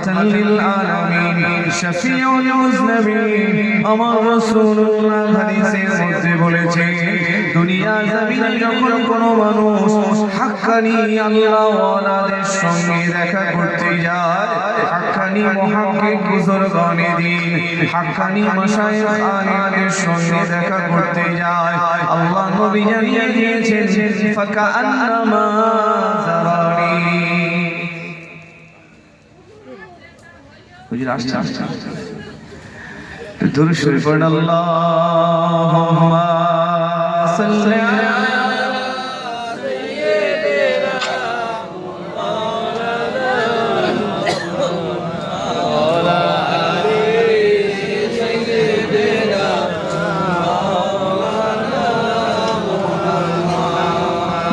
রাহমাতাল লিল আলামিন শাফিউল মুজনবিন আমার রাসূলুল্লাহ হাদিসের মধ্যে বলেছে দুনিয়া জমিনে যখন কোনো মানুষ হাক্কানি আল্লাহ ওয়ালাদের সঙ্গে দেখা করতে যায় হাক্কানি মুহাক্কিক বুজুর্গানে দ্বীন হাক্কানি মাশায়েখ আলিমদের সঙ্গে দেখা করতে যায় আল্লাহ নবী জানিয়ে দিয়েছেন ফাকান্নামা যারানি হুজুর আসছে দুরূদ শরীফ পড়ুন আল্লাহুম্মা সাল্লি আলা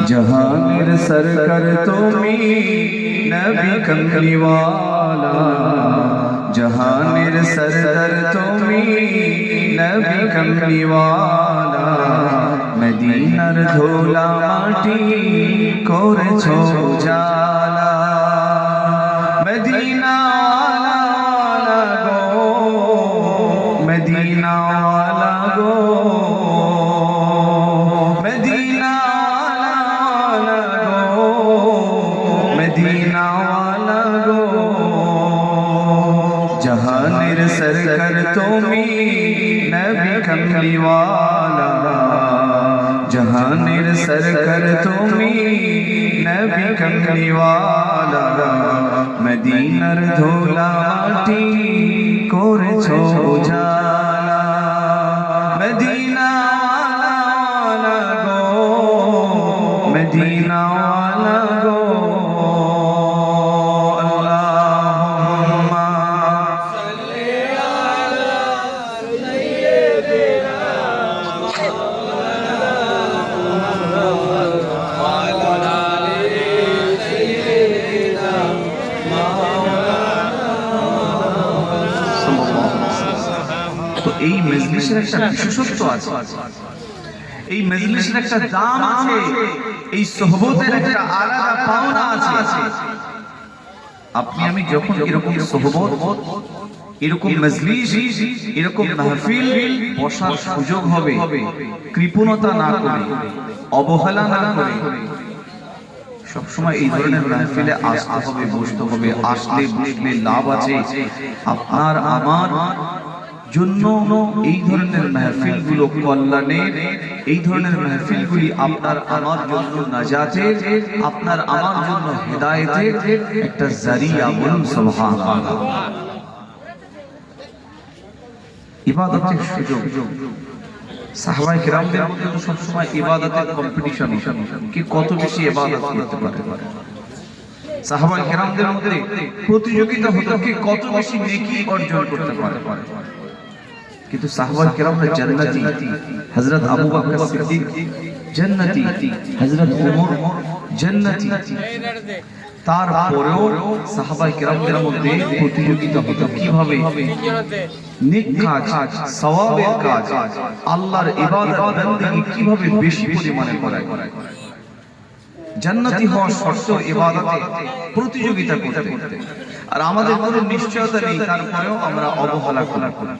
जहांगीर सरकर तुमी नबी कमली वाला जहांगीर सरकर तुमी नबी कमली वाला मदीनार धोला माटी करेछो जाला मदीना वाला गो मदीना वाला गो मदीना मदीना वाला गो जहानेर सरकर तुमी नबी कमली वाला जहानेर सरकर तुमी नबी कमली वाला मदीनार धोला माटी करेछो उजाला मदीना वाला गो मदीना वाला गो এই মজলিসের একটা বিশেষত্ব আছে এই মজলিসের একটা দাম আছে এই সোহবতের একটা আলাদা পাওনা আছে আপনি আমি যখন এরকম সোহবত এরকম মজলিস এরকম মাহফিল বসার সুযোগ হবে কৃপণতা না করে অবহেলা না করে সব সময় এই ধরনের মাহফিলে আসতে হবে বসতে হবে আসলে বসলে লাভ আছে আপনার আমার জন্য এই ধরনের মাহফিলগুলো কল্যাণের এই ধরনের মাহফিলগুলি আপনার আমার জন্য নাজাতের আপনার আমার জন্য হিদায়াতের একটা জারিয়া বলুন সুবহানাল্লাহ ইবাদতের সুযোগ সাহাবায়ে কেরামদের মধ্যে তো সব সময় ইবাদতের কম্পিটিশন কি কত বেশি ইবাদত করতে পারে সাহাবায়ে কেরামদের মধ্যে প্রতিযোগিতা হতো কি কত বেশি নেকি অর্জন করতে পারে কিন্তু সাহাবায়ে কেরামরা জান্নাতি হযরত আবু বকর সিদ্দিক জান্নাতি হযরত ওমর জান্নাতি তারপরেও সাহাবায়ে কেরামদের মধ্যে প্রতিযোগিতা হতো কিভাবে নেক কাজ সওয়াবের কাজ আল্লাহর ইবাদত বندگی কিভাবে বেশি পরিমাণে করা জান্নাতি হওয়া শর্ত ইবাদতে প্রতিযোগিতা করতে আর আমাদের কোনো নিশ্চয়তা নেই তারপরেও আমরা অবহেলা করি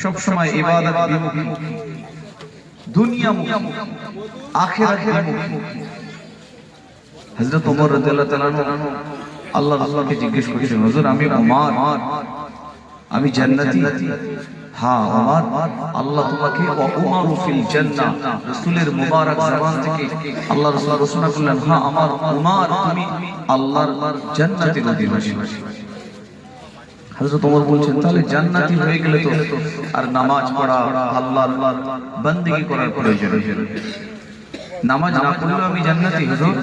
সব সময় ইবাদত বিমুখী দুনিয়ামুখী আখিরাত বিমুখী হযরত ওমর রাদিয়াল্লাহু তাআলা আল্লাহ রাসূলকে জিজ্ঞেস করেছেন হুজুর আমি ওমর আমি জান্নাতি হ্যাঁ ওমর আল্লাহ তোমাকে ওমর ফিল জান্নাহ রাসূলের মুবারক জবান থেকে আল্লাহ রাসূল ঘোষণা করলেন হ্যাঁ আমার ওমর তুমি আল্লাহর জান্নাতের অধিবাসী হযরত ওমর বলছেন তাহলে জান্নাতি হয়ে গেলে তো আর নামাজ পড়া আল্লাহর বندگی করার প্রয়োজন নামাজ না পড়লেও আমি জান্নাতি হুজুর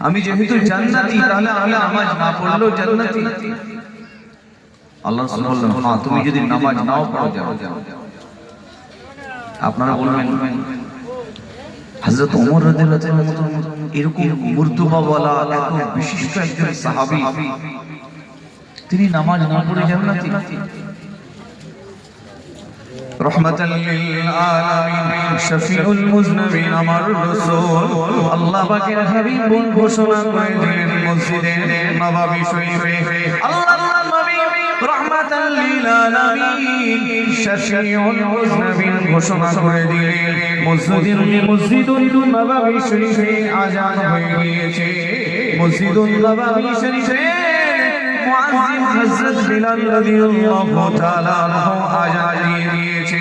আমি যেহেতু জান্নাতি তাহলে আমি নামাজ না পড়লেও জান্নাতি আল্লাহ রাসূল বললেন হ্যাঁ তুমি যদি নামাজ নাও পড়ো যাও আপনারা বলবেন হযরত ওমর রাদিয়াল্লাহু তাআলা এরকম মর্তবাওয়ালা এত বিশিষ্ট একজন সাহাবী তিনি নামাজ না পড়ে জান্নাতি রহমাতাল লিল আলামিন, শফিউল মুজনিবিন, আমার রাসূল আল্লাহ পাকের হাবিব ঘোষণা করে দিলেন মসজিদে নববী শরীফে আল্লাহর নবী রহমাতাল লিল আলামিন, শফিউল মুজনিবিন ঘোষণা করে দিলেন মসজিদুল নববী শরীফে আযান হয়ে গিয়েছে। মসজিদুল নববী শরীফে মুয়াজ্জিন হযরত বিলাল রাদিয়াল্লাহু তাআলা আনহু আযান দিয়ে দিয়েছে।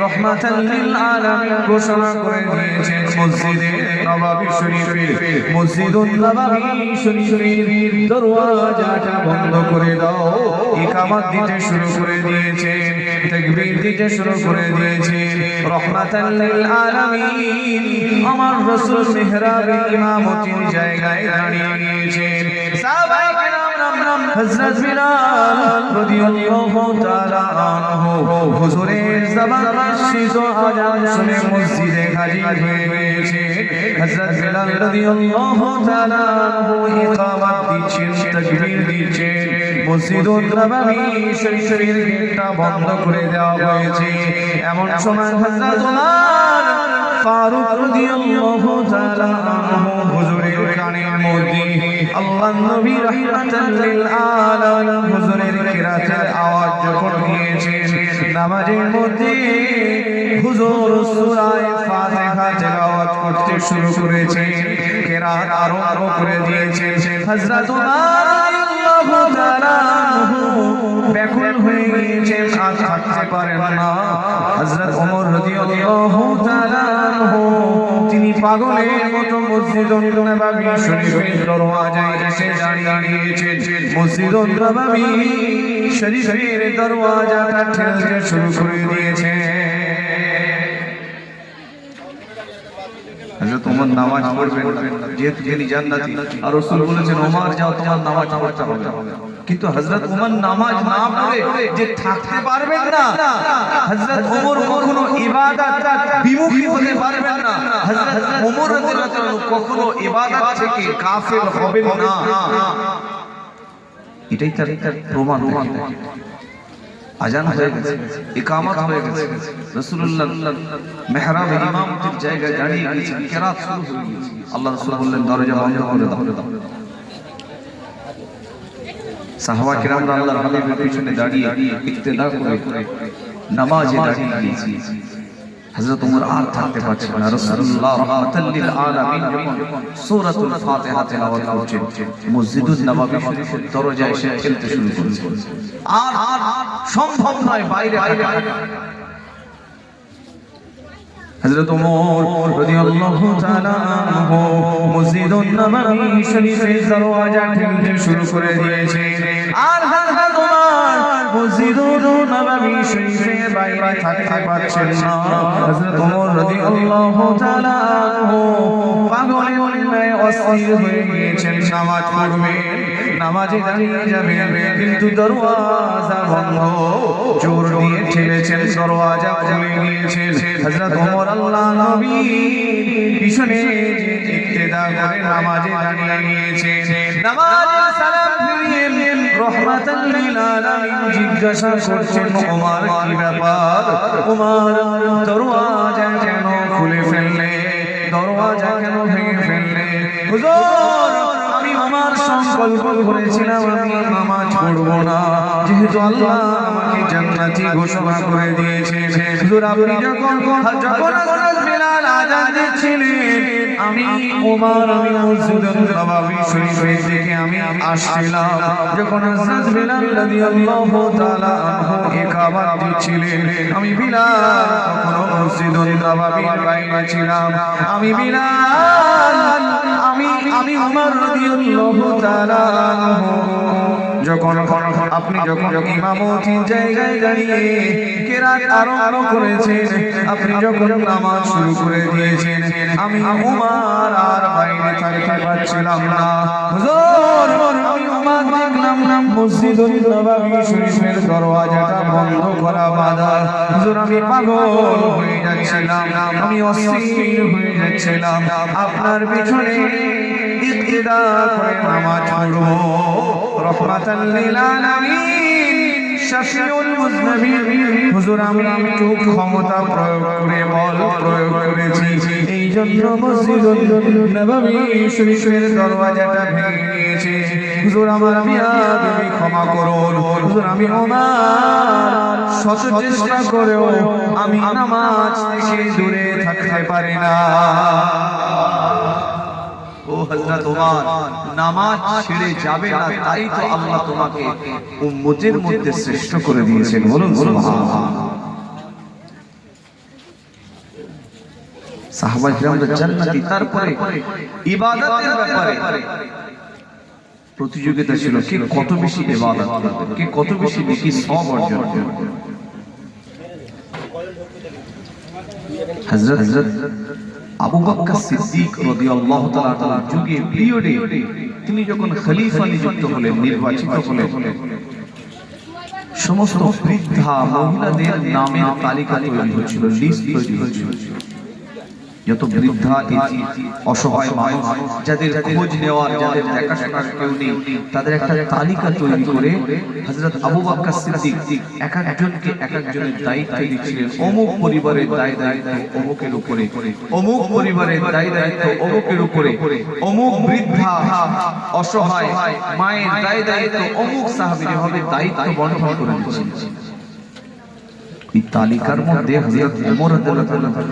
রহমাতাল লিল আলামিন ঘোষণা করে দিয়েছেন মসজিদে নববী শরীফের মসজিদুন নববী শরীফের দরওয়াজাটা বন্ধ করে দাও। ইকামত দিতে শুরু করে দিয়েছেন, তাকবীর দিতে শুরু করে দিয়েছেন। রহমাতাল লিল আলামিন আমার রাসূল মিহরাবে ইমামতির জায়গায় দাঁড়িয়ে গিয়েছেন। সাহাবায়ে কেরাম হযরত বিলাল রাদিয়াল্লাহু তাআলা আনহু হুজুরের জবান নিঃসৃত আযান শুনে মসজিদে হাজির হয়ে গিয়েছে। হযরত বিলাল রাদিয়াল্লাহু তাআলা আনহু ইকামত দিচ্ছেন, তাকবীর দিচ্ছেন। মসজিদুন নববী শরীফের গেটটা বন্ধ করে দেওয়া হয়েছে। এমন সময় হযরত ওমর ফারুক রাদিয়াল্লাহু তাআলা আনহু হুজুরের কানের মধ্যে আল্লাহর নবী রাহমাতাল লিল আলামিন হুজুরের কিরাতের আওয়াজ যখন দিয়েছেন, নামাজের মধ্যে হুজুর সূরা ফাতিহা তেলাওয়াত করতে শুরু করেছেন, কিরাত আরম্ভ করে দিয়েছেন। হযরত ওমর রাদিয়াল্লাহু তাআলা আনহু ব্যাকুল হয়ে গিয়েছেন, আর থাকতে পারেন না। হযরত ওমর রাদিয়াল্লাহু তাআলা আনহু তিনি পাগলের মতো মসজিদুন নববী শরীফের দরওয়াজায় এসে দাঁড়িয়ে গিয়েছেন। মসজিদুন নববী শরীফের দরওয়াজাটা ঠেলতে শুরু করে দিয়েছে। হযরত ওমর নামাজ পড়বেন, যেহেতু তিনি জান্নাতি, আর রাসূল বলেছেন ওমর যাও তোমার নামাজ পড়তে হবে। কিন্তু হযরত ওমর নামাজ না পড়ে যে থাকতে পারবেন না, হযরত ওমর কখনো ইবাদত বিমুখী হতে পারবেন না। হযরত ওমর রাদিয়াল্লাহু আনহু কখনো ইবাদত থেকে কাফের হবেন না। এটাই তার প্রমাণ। আযান হয়ে গেছে, ইকামত হয়ে গেছে, রাসূলুল্লাহ মিহরাবে ইমামতির জায়গায় দাঁড়িয়ে গেছেন, কিরাত শুরু হয়ে গেছে। আল্লাহ রাসূল বললেন দরজা বন্ধ করে দাও। সাহাবা কিরামরা আল্লাহর হাবিবের পিছনে দাঁড়িয়ে ইক্তেদা করে নামাজে দাঁড়িয়ে গিয়েছে। হযরত ওমর আর থাকতে পারছেন না। রাসূলুল্লাহ রাহমাতাল লিল আলামিন যখন সূরাতুল ফাতিহা তেলাওয়াত করছেন, মসজিদুন নববী শরীফের দরজায় এসে খেলতে শুরু করেছেন। আর সম্ভব নয় বাইরে আসা। হযরত ওমর রাদিয়াল্লাহু তাআলা আনহু মসজিদুন নববী শরীফের দরওয়াজা ঠেলতে শুরু করে দিয়েছেন। আর হযরত ওমর মসজিদুন নববী শরীফের বাইরে থাকতে পারছেন না। হযরত ওমর রাদিয়াল্লাহু তাআলা আনহু পাগলের ন্যায় অস্থির হয়ে গিয়েছেন। নামাজ পড়বেন, নামাজে দাঁড়িয়ে যাবেন, কিন্তু দরওয়াজা বন্ধ। জোর দিয়ে ঠেলেছেন, দরওয়াজা খুলে দিয়েছেন। হযরত ওমর আল্লাহর নবী পিছনে ইক্তেদা করে নামাজে দাঁড়িয়ে গিয়েছেন। নামাজে সালাম ফিরিয়ে রহমাতাল লিল আলামিন জিজ্ঞাসা করছেন, ওমর কি ব্যাপার? ওমর দরওয়াজা কেন খুলে ফেললে? দরওয়াজা কেন ভেঙে ফেললে? হুজুর আমি ওমর সংকল্প করেছিলাম আমি নামাজ পড়ব না, যেহেতু আল্লাহ আমাকে জান্নাতি ঘোষণা করে দিয়েছেন। হুজুর আপনি যখন হযরত বিলাল আযান দিচ্ছিলেন, আমি ওমর আমি মসজিদুন নববী শরীফের দিকে আমি আসছিলাম। যখন হযরত বিলাল রাদিয়াল্লাহু তাআলা আনহু ইকামত দিচ্ছিলেন, আমি বিলাল তখন মসজিদুন নববীর বাইরে ছিলাম। আমি বিলাল আমি ওমর রাদিয়াল্লাহু তাআলা আনহু যখন আপনি যখন ইমামতির জায়গায় দাঁড়িয়ে কিরাত আরম্ভ করেছেন, আপনি যখন নামাজ শুরু করে দিয়েছেন, আমি ওমর আর বাইরে থাকতে পারছিলাম না। হুজুর আমি ওমর দেখলাম মসজিদুন নববী শরীফের দরওয়াজাটা বন্ধ করা বাঁধা। হুজুর আমি পাগল হয়ে যাচ্ছিলাম, আমি অস্থির হয়ে যাচ্ছিলাম। আপনার পিছনে ইক্তেদা করে নামাজ পড়ব। রহমাতাল লিল আলামিন শাফিউল মুজনাবিন, হুজুর আমি একটু ক্ষমতা প্রয়োগ করে বল প্রয়োগ করেছি, এই জন্য মসজিদুল নববী শরীফের দরওয়াজাটা ভেঙে গিয়েছে। হুজুর আমার বিয়াদবি ক্ষমা করুন। হুজুর আমি ওনার শত চেষ্টা করেও আমি নামাজ থেকে দূরে থাকতে পারি না। ও হযরত ওমর, নামাজ ছেড়ে যাবে না, তাই তো আল্লাহ তোমাকে উম্মতের মধ্যে শ্রেষ্ঠ করে দিয়েছেন। বলুন সুবহানাল্লাহ। সাহাবা কিরামরা জান্নাতি। তারপরে ইবাদতের ব্যাপারে প্রতিযোগিতা ছিল, কে কত বেশি ইবাদত করবে, কে কত বেশি নেকি সওয়াব অর্জন করবে। হযরত আবু বকর সিদ্দিক রাদিয়াল্লাহু তাআলা যুগে পিরিয়ডে তিনি যখন খলিফা নিযুক্ত হলেন, নির্বাচিত হলেন, সমস্ত বৃদ্ধা মহিলাদের নামের তালিকা তৈরি হয়েছিল, লিস্ট তৈরি হয়েছিল। যত বৃদ্ধা অসহায় মানুষ, যাদের খোঁজ নেওয়ার, যাদের দেখাশোনার কেউ নেই, তাদের একটা তালিকা তৈরি করে হযরত আবু বকর সিদ্দিক এক একজনকে এক একজনের দায়িত্ব দিচ্ছিলেন। অমুক পরিবারের দায়িত্ব অমুকের উপরে, অমুক পরিবারের দায়িত্ব অমুকের উপরে, অমুক বৃদ্ধা অসহায় মায়ের দায়িত্ব অমুক সাহাবীর, এভাবে দায়িত্ব বন্টন করে দিচ্ছিলেন। এই তালিকার মধ্যে হযরত ওমর রাদিয়াল্লাহু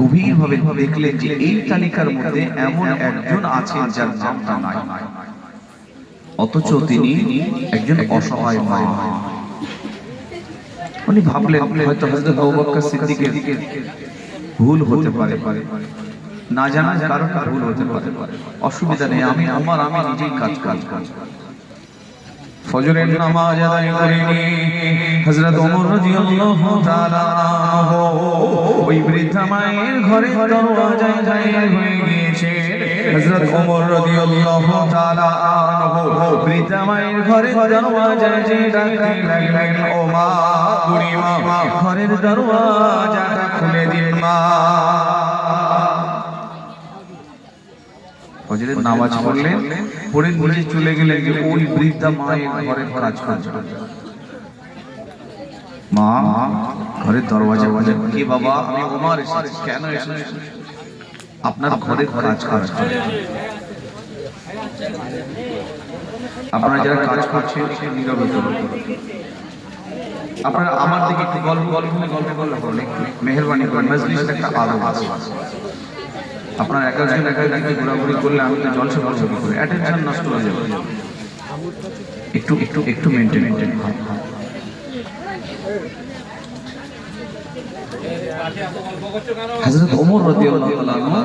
গভীরভাবে দেখলেন যে এই তালিকার মধ্যে এমন একজন আছেন যার নামটা নাই, অথচ তিনি একজন অসহায় মা। উনি ভাবলেন হয়তো হযরত আবু বকর সিদ্দিকের ভুল হতে পারে, না জানার কারণে ভুল হতে পারে, অসুবিধা নেই, আমি নিজেই কাজ করব। ফজরের নামাজ আদায় করেনি হযরত ওমর রাদিয়াল্লাহু তাআলা ওই বৃদ্ধা মায়ের ঘরে দরওয়াজায় দাঁড়িয়ে হয়ে গিয়েছে। হযরত ওমর রাদিয়াল্লাহু তাআলা বৃদ্ধা মায়ের ঘরে দরওয়াজায় যে ডাকতে লাগলেন, ও মা, বুড়ি মা, ঘরের দরওয়াজাটা খুলে দিন মা। ফজরের নামাজ পড়লেন, পড়ে নিজে চলে গেলেন যে ওই বৃদ্ধা মায়ের ঘরের কাজ করছেন। মা, ঘরের দরওয়াজা বাজান। কে বাবা? আমি ওমর এসেছি। কেন এসেছেন? আপনার ঘরের কাজ করছেন। আপনারা যারা কাজ করছেন নীরবে করুন। আপনারা আমার দিকে একটু গল্প করুন, মেহেরবানি করে। মজলিসে একটা আদব আছে। আপনার একজন ঘোরাঘুরি করলে আমি তো জলসা করে অ্যাটেনশন নষ্ট হয়ে যাবে। একটু মেনটেন। হযরত ওমর রাদিয়াল্লাহু তাআলা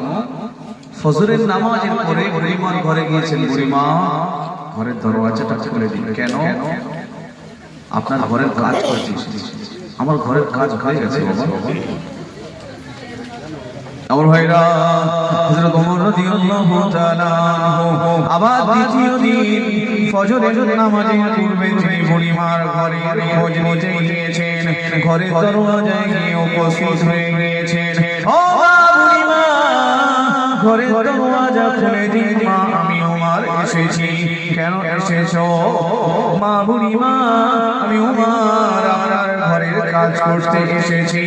ফজরের নামাজের পরে বুড়িমার ঘরে গিয়েছেন। বুড়িমা, ঘরের দরওয়াজাটা খুলে দিন। কেন? আপনার ঘরের কাজ করছি। আমার ঘরের কাজ হয়ে গেছে বাবা। আমার ভাইরা, হযরত ওমর রাদিয়াল্লাহু তাআলা আবার দ্বিতীয় দিন ফজরের নামাজের পূর্বে তিনি বুড়িমার ঘরে খোঁজ নিতে গিয়েছেন। ঘরের দরওয়াজায় গিয়ে উপস্থিত হয়ে গিয়েছেন। ও মা, বুড়িমা, ঘরের দরওয়াজা খুলে দিন মা, আমি ওমর এসেছি। কেন এসেছো? মা, বুড়িমা, আমি ওমর আপনার ঘরের কাজ করতে এসেছি।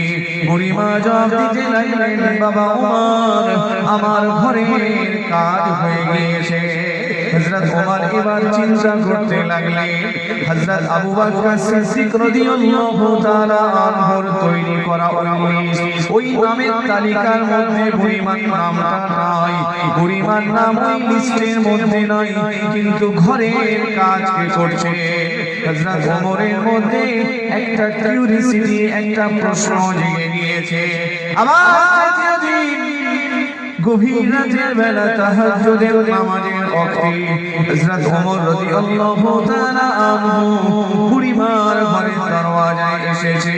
বুড়িমা জবাব দিতে লাগলেন, বাবা ওমর, আমার ঘরের কাজ হয়ে গিয়েছে। হযরত ওমর এবার চিন্তা করতে লাগলেন, হযরত আবু বকর সিদ্দিক রাদিয়াল্লাহু তাআলা আনহুর তৈরি করা ওই নামের তালিকার মধ্যে বুড়িমার নামটা নাই। বুড়িমার নাম ওই লিস্টের মধ্যে নাই, কিন্তু ঘরের কাজ কে করছে? হযরত ওমরের মধ্যে একটা কিউরিওসিটি, একটা প্রশ্ন জেগে গিয়েছে। আবার গভীর রাতের বেলা তাহাজ্জুদের নামাজের ওয়াক্তে হযরত ওমর রাদিয়াল্লাহু তাআলা আনহু বুড়িমার ঘরের দরওয়াজায় এসেছে।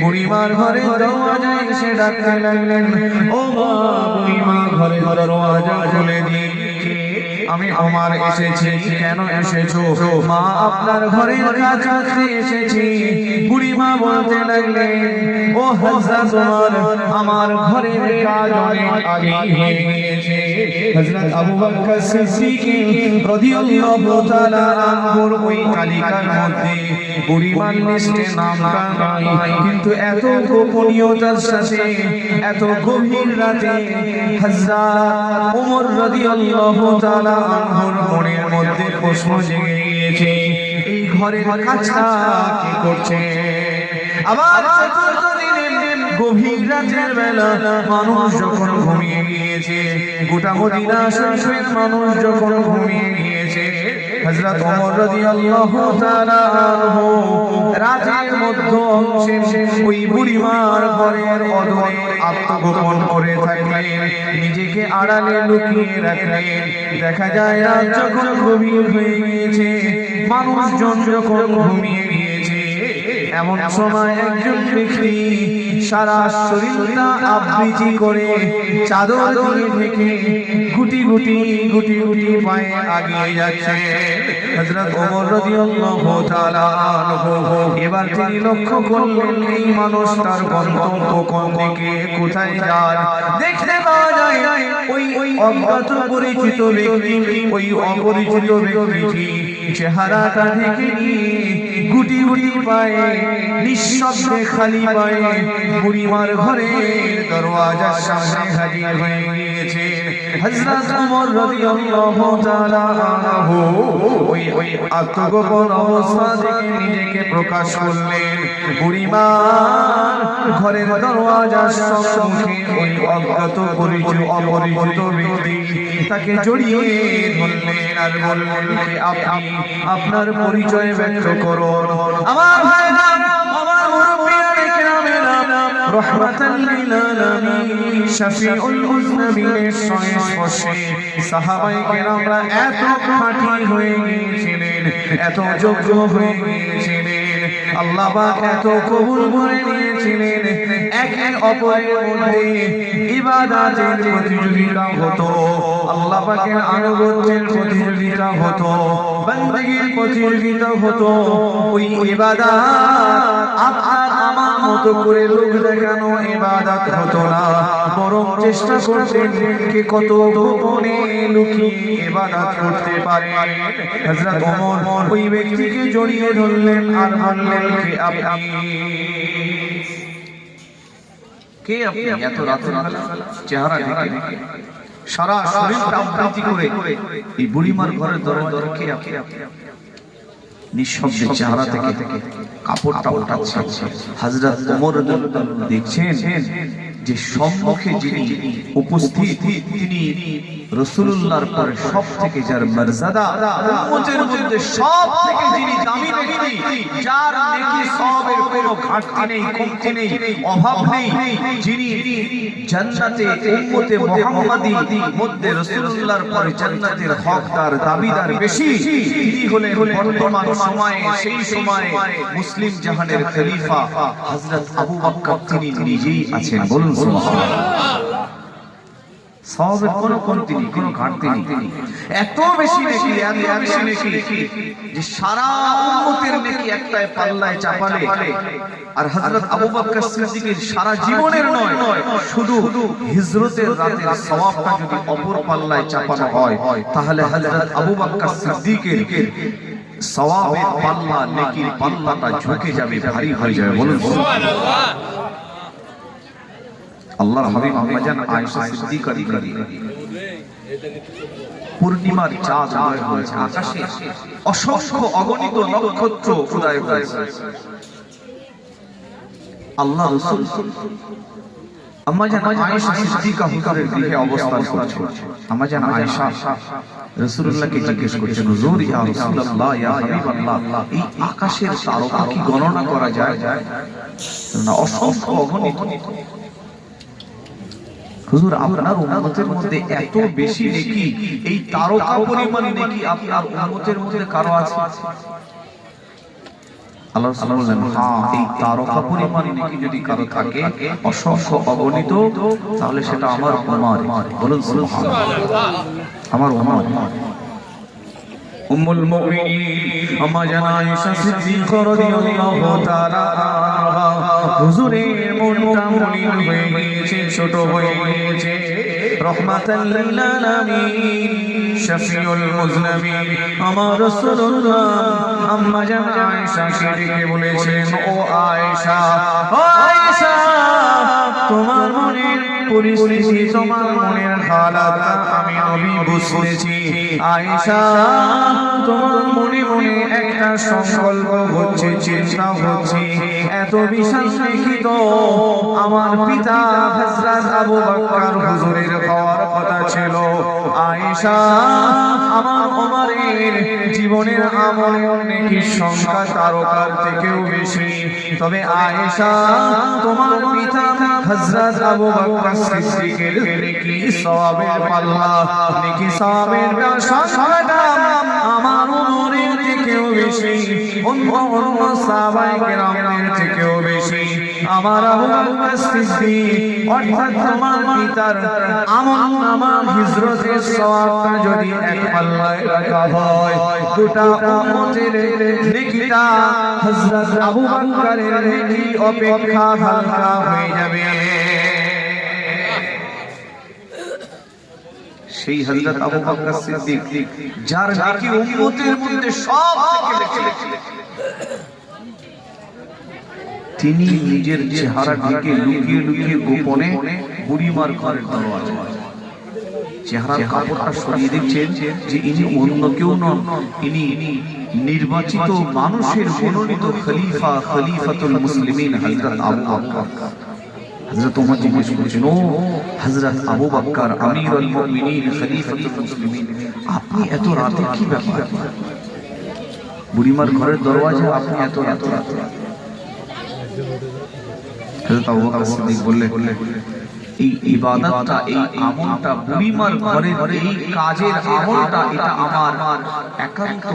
বুড়িমার ঘরের দরওয়াজায় এসে ডাকতে লাগলেন, ও মা, বুড়িমা, ঘরের দরওয়াজা খুলে দিন। আমি ওমর এসেছি। কেন এসেছো? মা আপনার ঘরের কাজ করতে এসেছি। বুড়িমা বলতে লাগলেন, ও হযরত ওমর, আমার ঘরের কাজ অনেক আগেই হয়ে গিয়েছে। হযরত আবু বকর সিদ্দিক রাদিয়াল্লাহু তাআলা আনহুর ওই তালিকার মধ্যে বুড়িমার লিস্টে নামটা নাই, কিন্তু এত গোপনীয়তার সাথে এত গভীর রাতে হযরত ওমর রাদিয়াল্লাহু তাআলা আনহুর মনের মধ্যে প্রশ্ন জেগে গিয়েছে, এই ঘরের কাজটা কে করছে? আবার চতুর্থ দিনে গভীর রাতের বেলা মানুষ যখন ঘুমিয়ে গিয়েছে, গোটা মদিনা শরীফের মানুষ যখন ঘুমিয়ে গিয়েছে, হযরত ওমর রাদিয়াল্লাহু তাআলা আনহু রাতের মধ্য অংশে ওই বুড়িমার ঘরের অদূরে আত্মগোপন করে থাকলেন, নিজেকে আড়ালে লুকিয়ে রাখলেন। দেখা যায় রাত যখন গভীর হয়ে গিয়েছে, মানুষজন যখন ঘুমিয়ে গিয়েছে, এমন সময় একজন ব্যক্তি সারা শরীরটা আবৃত করে চাদর দিয়ে ঢেকে গুটি গুটি গুটি গুটি পায়ে এগিয়ে যাচ্ছে হযরত ওমর রাদিয়াল্লাহু তাআলা আনহু। এবার তিনি লক্ষ্য করলেন এই মানুষটার গন্তব্য কোন দিকে, কোথায় যায়। দেখতে পাওয়া যায় ওই অজ্ঞাত পরিচিত ব্যক্তি, ওই অপরিচিত ব্যক্তি চেহারাটা ঢেকে নিয়ে গুটি গুটি পায়ে নিঃশব্দে খালি পায়ে বুড়িমার ঘরের দরওয়াজার সামনে হাজির হয়ে গিয়েছে হযরত ওমর রাদিয়াল্লাহু তাআলা আনহু। ওই আত্মগোপন অবস্থা থেকে নিজেকে প্রকাশ করলেন। বুড়িমার ঘরের দরওয়াজার সম্মুখে ওই অজ্ঞাত অপরিচিত ব্যক্তি তাকে জড়িয়ে ধরলেন আর বললেন, আপনি আপনার পরিচয় ব্যক্ত করুন। আমার ভাইরা, আমার মুরব্বিয়ানে কেরামেরা, রাহমাতাল লিল আলামিন শাফিউল মুজনিবিনের সংস্পর্শে সাহাবায়ে কেরামরা এত খাঁটি হয়ে গিয়েছিলেন, এত যোগ্য হয়ে গিয়েছিলেন, আল্লাহ পাক এত কবুল করে নিয়েছিলেন। একে অপরের মধ্যে ইবাদতের প্রতিযোগিতা হতো, আল্লাহ পাকের আনুগত্যের প্রতিযোগিতা হতো, বندگির প্রতিযোগিতা হতো। ওই ইবাদত আপনার আমার মতো করে লোক দেখানো ইবাদত হতো না, বরং চেষ্টা করতেন কে কত গোপনে লুকিয়ে ইবাদত করতে পারে। হযরত ওমর ওই ব্যক্তিকে জড়িয়ে ধরলেন আর বললেন, কে আপনি? এত রাতের বেলা চেহারা ঢেকে সারা শরীরটা আবৃত করে এই বুড়িমার ঘরের দরজার কে আপনি? নিঃশব্দে চেহারা থেকে কাপড়টা উঠাচ্ছে। হযরত ওমর দেখছেন যে সম্মুখে যিনি উপস্থিত, তিনি রাসূলুল্লাহর পরে সবথেকে যার মর্যাদা, উম্মতের মধ্যে সবথেকে যিনি দামি ব্যক্তি, যার নেকি সওয়াবের কোনো ঘাটতি নেই, কমতি নেই, অভাব নেই, যিনি জান্নাতে উম্মতে মুহাম্মাদী মধ্যে রাসূলুল্লাহর পরে জান্নাতের হকদার, দাবিদার বেশি, তিনি হলেন বর্তমান সময়ে, সেই সময়ে মুসলিম জাহানের খলিফা হযরত আবু বকর। তিনি নিজেই আছেন, বলুন সুবহানাল্লাহ। সওয়াবের কোনো কমতি নেই, কোনো ঘাটতি নেই, এত বেশি নেকি, এত বেশি নেকি যে সারা উম্মতের নেকি একটাই পাল্লায় চাপালে আর হযরত আবু বকর সিদ্দিকের সারা জীবনের নয়, শুধু হিজরতের রাতের সওয়াবটা যদি অপর পাল্লায় চাপানো হয়, তাহলে হযরত আবু বকর সিদ্দিকের সওয়াবের পাল্লা, নেকির পাল্লাটা ঝুঁকে যাবে, ভারী হয়ে যাবে, বলুন সুবহানাল্লাহ। আল্লাহর হাবিব আম্মাজান আয়েশা সিদ্দিকা রাদিয়াল্লাহু পূর্ণিমার চাঁদ উদয় হয়েছে, আকাশে অসংখ্য অগণিত নক্ষত্র উদয় হয়েছে। আল্লাহ রাসূল আম্মাজান আয়েশা সিদ্দিকা হুজুরের গৃহে অবস্থান করছেন। আম্মাজান আয়েশা রাসূলুল্লাহকে জিজ্ঞেস করছেন, হুজুর, ইয়া রাসূলুল্লাহ, ইয়া হাবিবাল্লাহ, এই আকাশের তারকা কি গণনা করা যায়? না, অসংখ্য অগণিত। হুজুর, আপনার উম্মতের মধ্যে এত বেশি নেকি, এই তারকা পরিমাণ নেকি আপনার উম্মতের মধ্যে কারো আছে? আল্লাহ রাসূল বলেন, হ্যাঁ, এই তারকা পরিমাণ নেকি যদি কারো থাকে, অসংখ্য অগণিত, তাহলে সেটা আমার উম্মত, বলুন সুবহানাল্লাহ, আমার উম্মত। উম্মুল মুমিনিন আম্মা জান আয়েশা সিদ্দিকা রাদিয়াল্লাহু তাআলা হুজুরের মনটা মলিন হয়ে গিয়েছে, ছোট হয়ে গিয়েছে। রহমাতাল লিল আলামিন শফিউল মুজনাবিন আমার রাসূলুল্লাহ আম্মা জান আয়েশাকে ডেকে বলেছেন, ও আয়েশা, ও আয়েশা, তোমার মনের পরিস্থিতি, তোমার মনের হালাত আমি নবী বুঝেছি। আয়েশা, তোমার মনে মনে একটা সংকল্প হচ্ছে, চিন্তা হচ্ছে, এত বিশাল লিখিত আমার পিতা হযরত আবু বকর হুজুরের হওয়ার কথা ছিল। আয়েশা, আমার ওমরের জীবনের আমলের নেকির সংখ্যা তারকার থেকেও বেশি। তবে আয়েশা, তোমার পিতা হযরত আবু বকর সিদ্দিকের নেকি সওয়াবের পাল্লা, নেকি সওয়াবের সংখ্যাটা আমার ওমরের থেকেও বেশি, অন্য সাহাবায়ে কেরামের থেকেও বেশি। আমার আবু বকর সিদ্দিক অর্থাৎ তোমার পিতার আমল নামা হিজরতের সওয়াবটা যদি এক পাল্লায় রাখা হয়, গোটা উম্মতের নেকিটা হযরত আবু বকরের নেকি অপেক্ষা হালকা হয়ে যাবে। সেই হযরত আবু বকর সিদ্দিক যার নেকি উম্মতের মধ্যে সব থেকে বেশি, তিনি নিজের চেহারাটিকে লুকিয়ে লুকিয়ে গোপনে বুড়িমার ঘরের দরওয়াজা, চেহারার কাপড়টা সরিয়ে দেখছেন যে ইনি অন্য কেউ নন, ইনি নির্বাচিত মানুষের মনোনীত খলিফা, খলিফাতুল মুসলিমিন হযরত আবু বকর। হযরত ওমর জিজ্ঞেস করেছেন, ও হযরত আবু বকর আমিরুল মুমিনিন খলিফাতুল মুসলিমিন, আপনি এত রাতে কি ব্যাপার? বুড়িমার ঘরের দরওয়াজা আপনি এত রাতে? হযরত আবু বকর সিদ্দিক বললেন, এই ইবাদতটা, এই আমলটা, বুড়িমার ঘরের এই কাজের আমলটা, এটা আমার একান্ত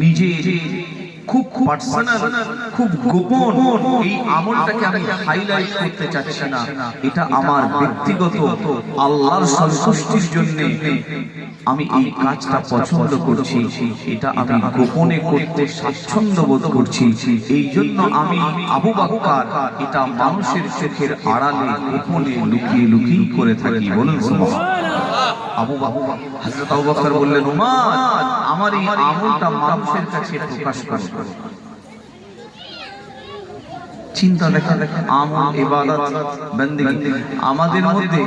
নিজের, খুব পার্সোনাল, খুব গোপন। এই আমলটাকে আমি হাইলাইট করতে চাচ্ছি না, এটা আমার ব্যক্তিগত আল্লাহর সন্তুষ্টির জন্য আমি এই কাজটা পছন্দ করছি, এটা আমি গোপনে করতে স্বাচ্ছন্দ্য বোধ করছি। এই জন্য আমি আবু বকর এটা মানুষের চোখের আড়ালে গোপনে লুকিয়ে লুকিয়ে করে থাকি। বলুন সুবহানাল্লাহ। হযরত আবু বকর বললেন, উমর, আমার এই আমলটা মানুষের কাছে প্রকাশ করো। চিন্তা দেখা আমল, ইবাদত, বন্দেগী। আমাদের মধ্যে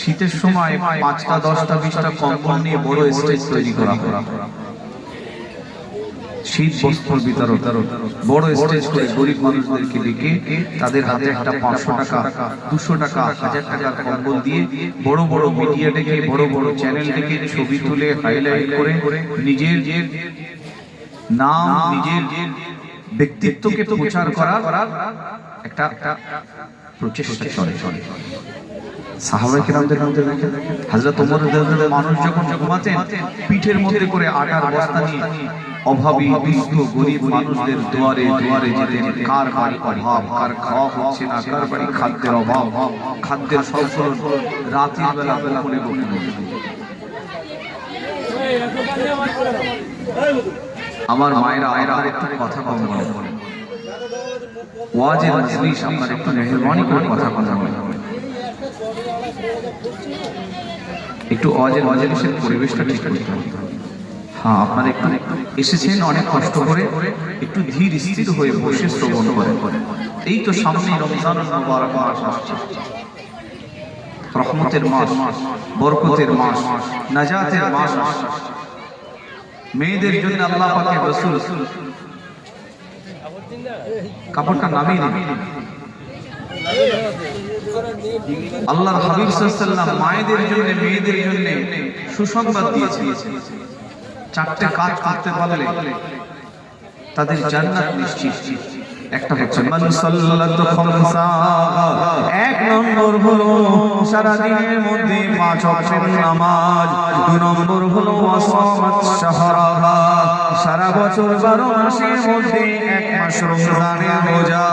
শীতের সময় 5টা 10টা 20টা কম্বল নিয়ে বড় স্টেজ তৈরি করা হয়, শীত বস্ত্র বিতরণ, বড় স্টেজ করে গরিব মানুষদেরকে ডেকে তাদের হাতে একটা 500 টাকা 200 টাকা 1000 টাকার কম্বল দিয়ে বড় বড় মিডিয়া ডেকে, বড় বড় চ্যানেল ডেকে ছবি তুলে হাইলাইট করে নিজের নাম, নিজের ব্যক্তিত্বকে প্রচার করার একটা প্রচেষ্টা চলে। সাহাবায়ে কেরামদের মধ্যে হযরত ওমর রাদিয়াল্লাহু আনহু মানুষ যখন ঘুমাতেন, পিঠের মধ্যে করে আটার বস্তা নিয়ে অভাবী দুস্থ গরিব মানুষদের দুয়ারে দুয়ারে যেতেন। কার বাড়ি অভাব, কার খাওয়া হচ্ছে না, কার বাড়ি খাদ্যের অভাব, খাদ্যের সংকলন, রাতের বেলা গোপনে গোপনে। আমার মায়েরা আর একটু কথা কম বলে, ওয়াজের মজলিস আপনারা একটু মেহরবানি করে কথা বলেন, একটু ওয়াজের মজলিসের পরিবেশটা ঠিক করতে হবে। হ্যাঁ, আপনারা একটু এসেছেন অনেক কষ্ট করে, একটু ধীর স্থির হয়ে বসে শ্রবণ করেন। এই তো সামনে রমজানুল মুবারক মাস আসছে, রহমতের মাস, বরকতের মাস, নাজাতের মাস। মেয়েদের জন্য আল্লাহ পাকের রাসূল কাপড়টা নামিয়ে দিবেন। আল্লাহর হাবিব সাল্লাল্লাহু আলাইহি ওয়াসাল্লাম মায়েদের জন্য, মেয়েদের জন্য সুসংবাদ দিয়েছেন। 4টে কাজ করতে পারলে তাদের জান্নাত নিশ্চিত। একটা হচ্ছে মান সাল্লাতু খামসা, এক নম্বর হলো সারা দিনের মধ্যে 5 ওয়াক্তের নামাজ। 2 নম্বর হলো ওয়াসামাত শাহরাহা, সারা বছর 12 মাসের মধ্যে এক মাস রমজানের রোজা।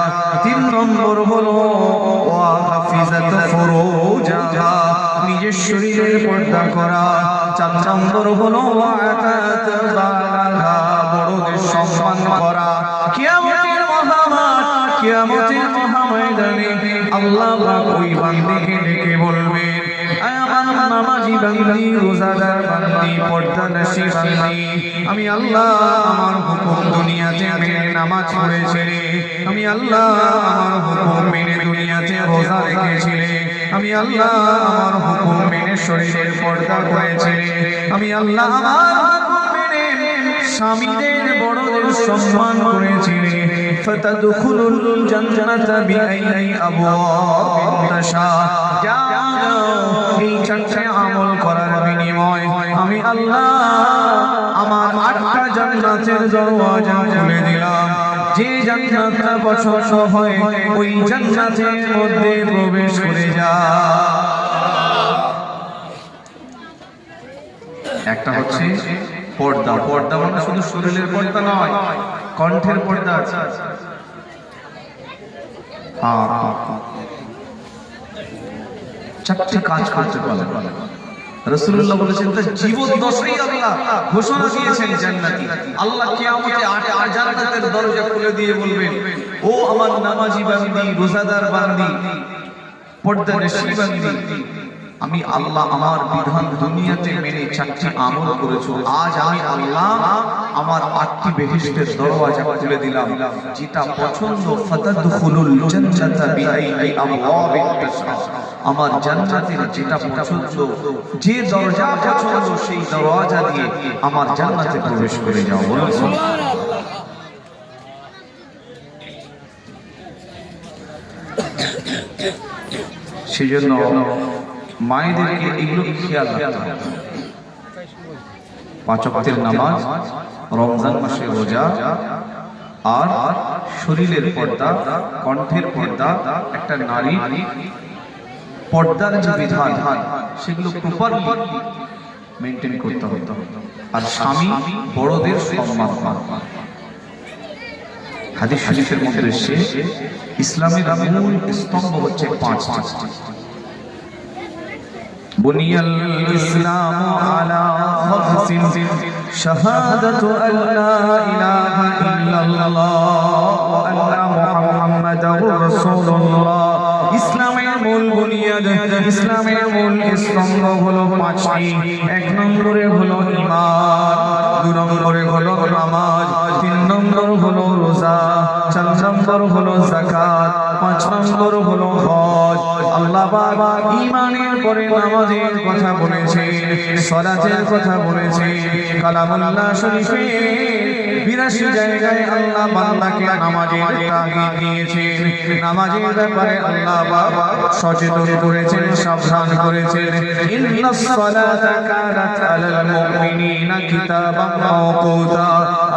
3 নম্বর হলো ওয়া হাফিজাত ফুরুজাহা, নিজের শরীরের পর্দা করা। 4 নম্বর হলো ওয়া আতাত বালাহা, বড়দের সম্মান করা। কিয়ামতের মহাময়দানে আল্লাহ পাক ওই বান্দাকে ডেকে বলবেন, আমার নামাজি বান্দি, রোজাদার বান্দি, পর্দানশী বান্দি, আমি আল্লাহ আমার হুকুম দুনিয়াতে মেনে নামাজ পড়েছিলে, আমি আল্লাহ আমার হুকুম মেনে দুনিয়াতে রোজা রেখেছিলে, আমি আল্লাহ আমার হুকুম মেনে শরীরের পর্দা করেছিলে, আমি আল্লাহ আমার হুকুম মেনে স্বামীদের বড়দের সম্মান করেছিলে। ফাতাদখুলুল জান্নাতা বিআইয়ি আবওয়াবিন তাশা, এই 4টে আমল করার বিনিময় আমি আল্লাহ আমার 8টা জান্নাতের দরওয়াজা খুলে দিলাম। যে জান্নাতটা পছন্দ হয় ওই জান্নাতের মধ্যে প্রবেশ করে যা। একটা হচ্ছে পর্দা। পর্দা মানে শুধু শরীরের পর্দা নয়, কণ্ঠের পর্দা আছে। চারটি কাজ করতে পারে রাসূলুল্লাহ বলেছেন, তার জীবদ্দশায় আল্লাহ ঘোষণা দিয়েছেন জান্নাতি। আল্লাহ কিয়ামতে 8টা জান্নাতের দরজা খুলে দিয়ে বলবেন, ও আমার নামাজি বান্দি, রোজাদার বান্দি, পর্দানশী বান্দি, আমি আল্লাহ আমার বিধান দুনিয়াতে মেনে 4টি আমল করেছো, আজ আমি আল্লাহ আমার 8টি বেহেশতের দরওয়াজা খুলে দিলাম। যেটা পছন্দ ফাতাদখুলুল জান্নাতা বিআইয়ি আবওয়াবিন তাশা, আমার জান্নাতের যেটা পছন্দ, যে দরজা পছন্দ সেই দরওয়াজা দিয়ে আমার জান্নাতে প্রবেশ করে যাও। বলুন সুবহানাল্লাহ। সেজন্য মায়েদেরকে এগুলো খেয়াল রাখতে হবে। 5 ওয়াক্তের নামাজ, রমজান মাসে রোজা, আর শরীরের পর্দা, কণ্ঠের পর্দা। একটা নারী পর্দার যে বিধান সেগুলো প্রপারলি মেনটেন করতে হবে। আর স্বামী বড়দের সম্মান পাবে। হাদিস শরীফের মধ্যে এসেছে ইসলামের মূল স্তম্ভ হচ্ছে 5টি। بني الإسلام على 5: شهادة أن لا إله إلا الله وأن محمدا رسول الله। ইসলামের মূল বুনিয়াদ, ইসলামের মূল স্তম্ভ হলো 5টি। 1 নম্বরে হলো ঈমান, 2 নম্বরে হলো নামাজ, 3 নম্বর হলো রোজা, 4 নম্বর হলো যাকাত, 5 নম্বর হলো হজ। আল্লাহ পাক ঈমানের পরে নামাজের কথা বলেছেন, সালাতের কথা বলেছেন। কালামুল্লাহ শরীফে 82 জায়গায় আল্লাহ বান্দাকে নামাজের তাগিদ দিয়েছেন। নামাজের ব্যাপারে আল্লাহ পাক সচেতন করেছেন, সাবধান করেছেন। ইন্নাস সালাতা কানাত আলাল মুমিনিনা কিতাবাম মাওকুতা।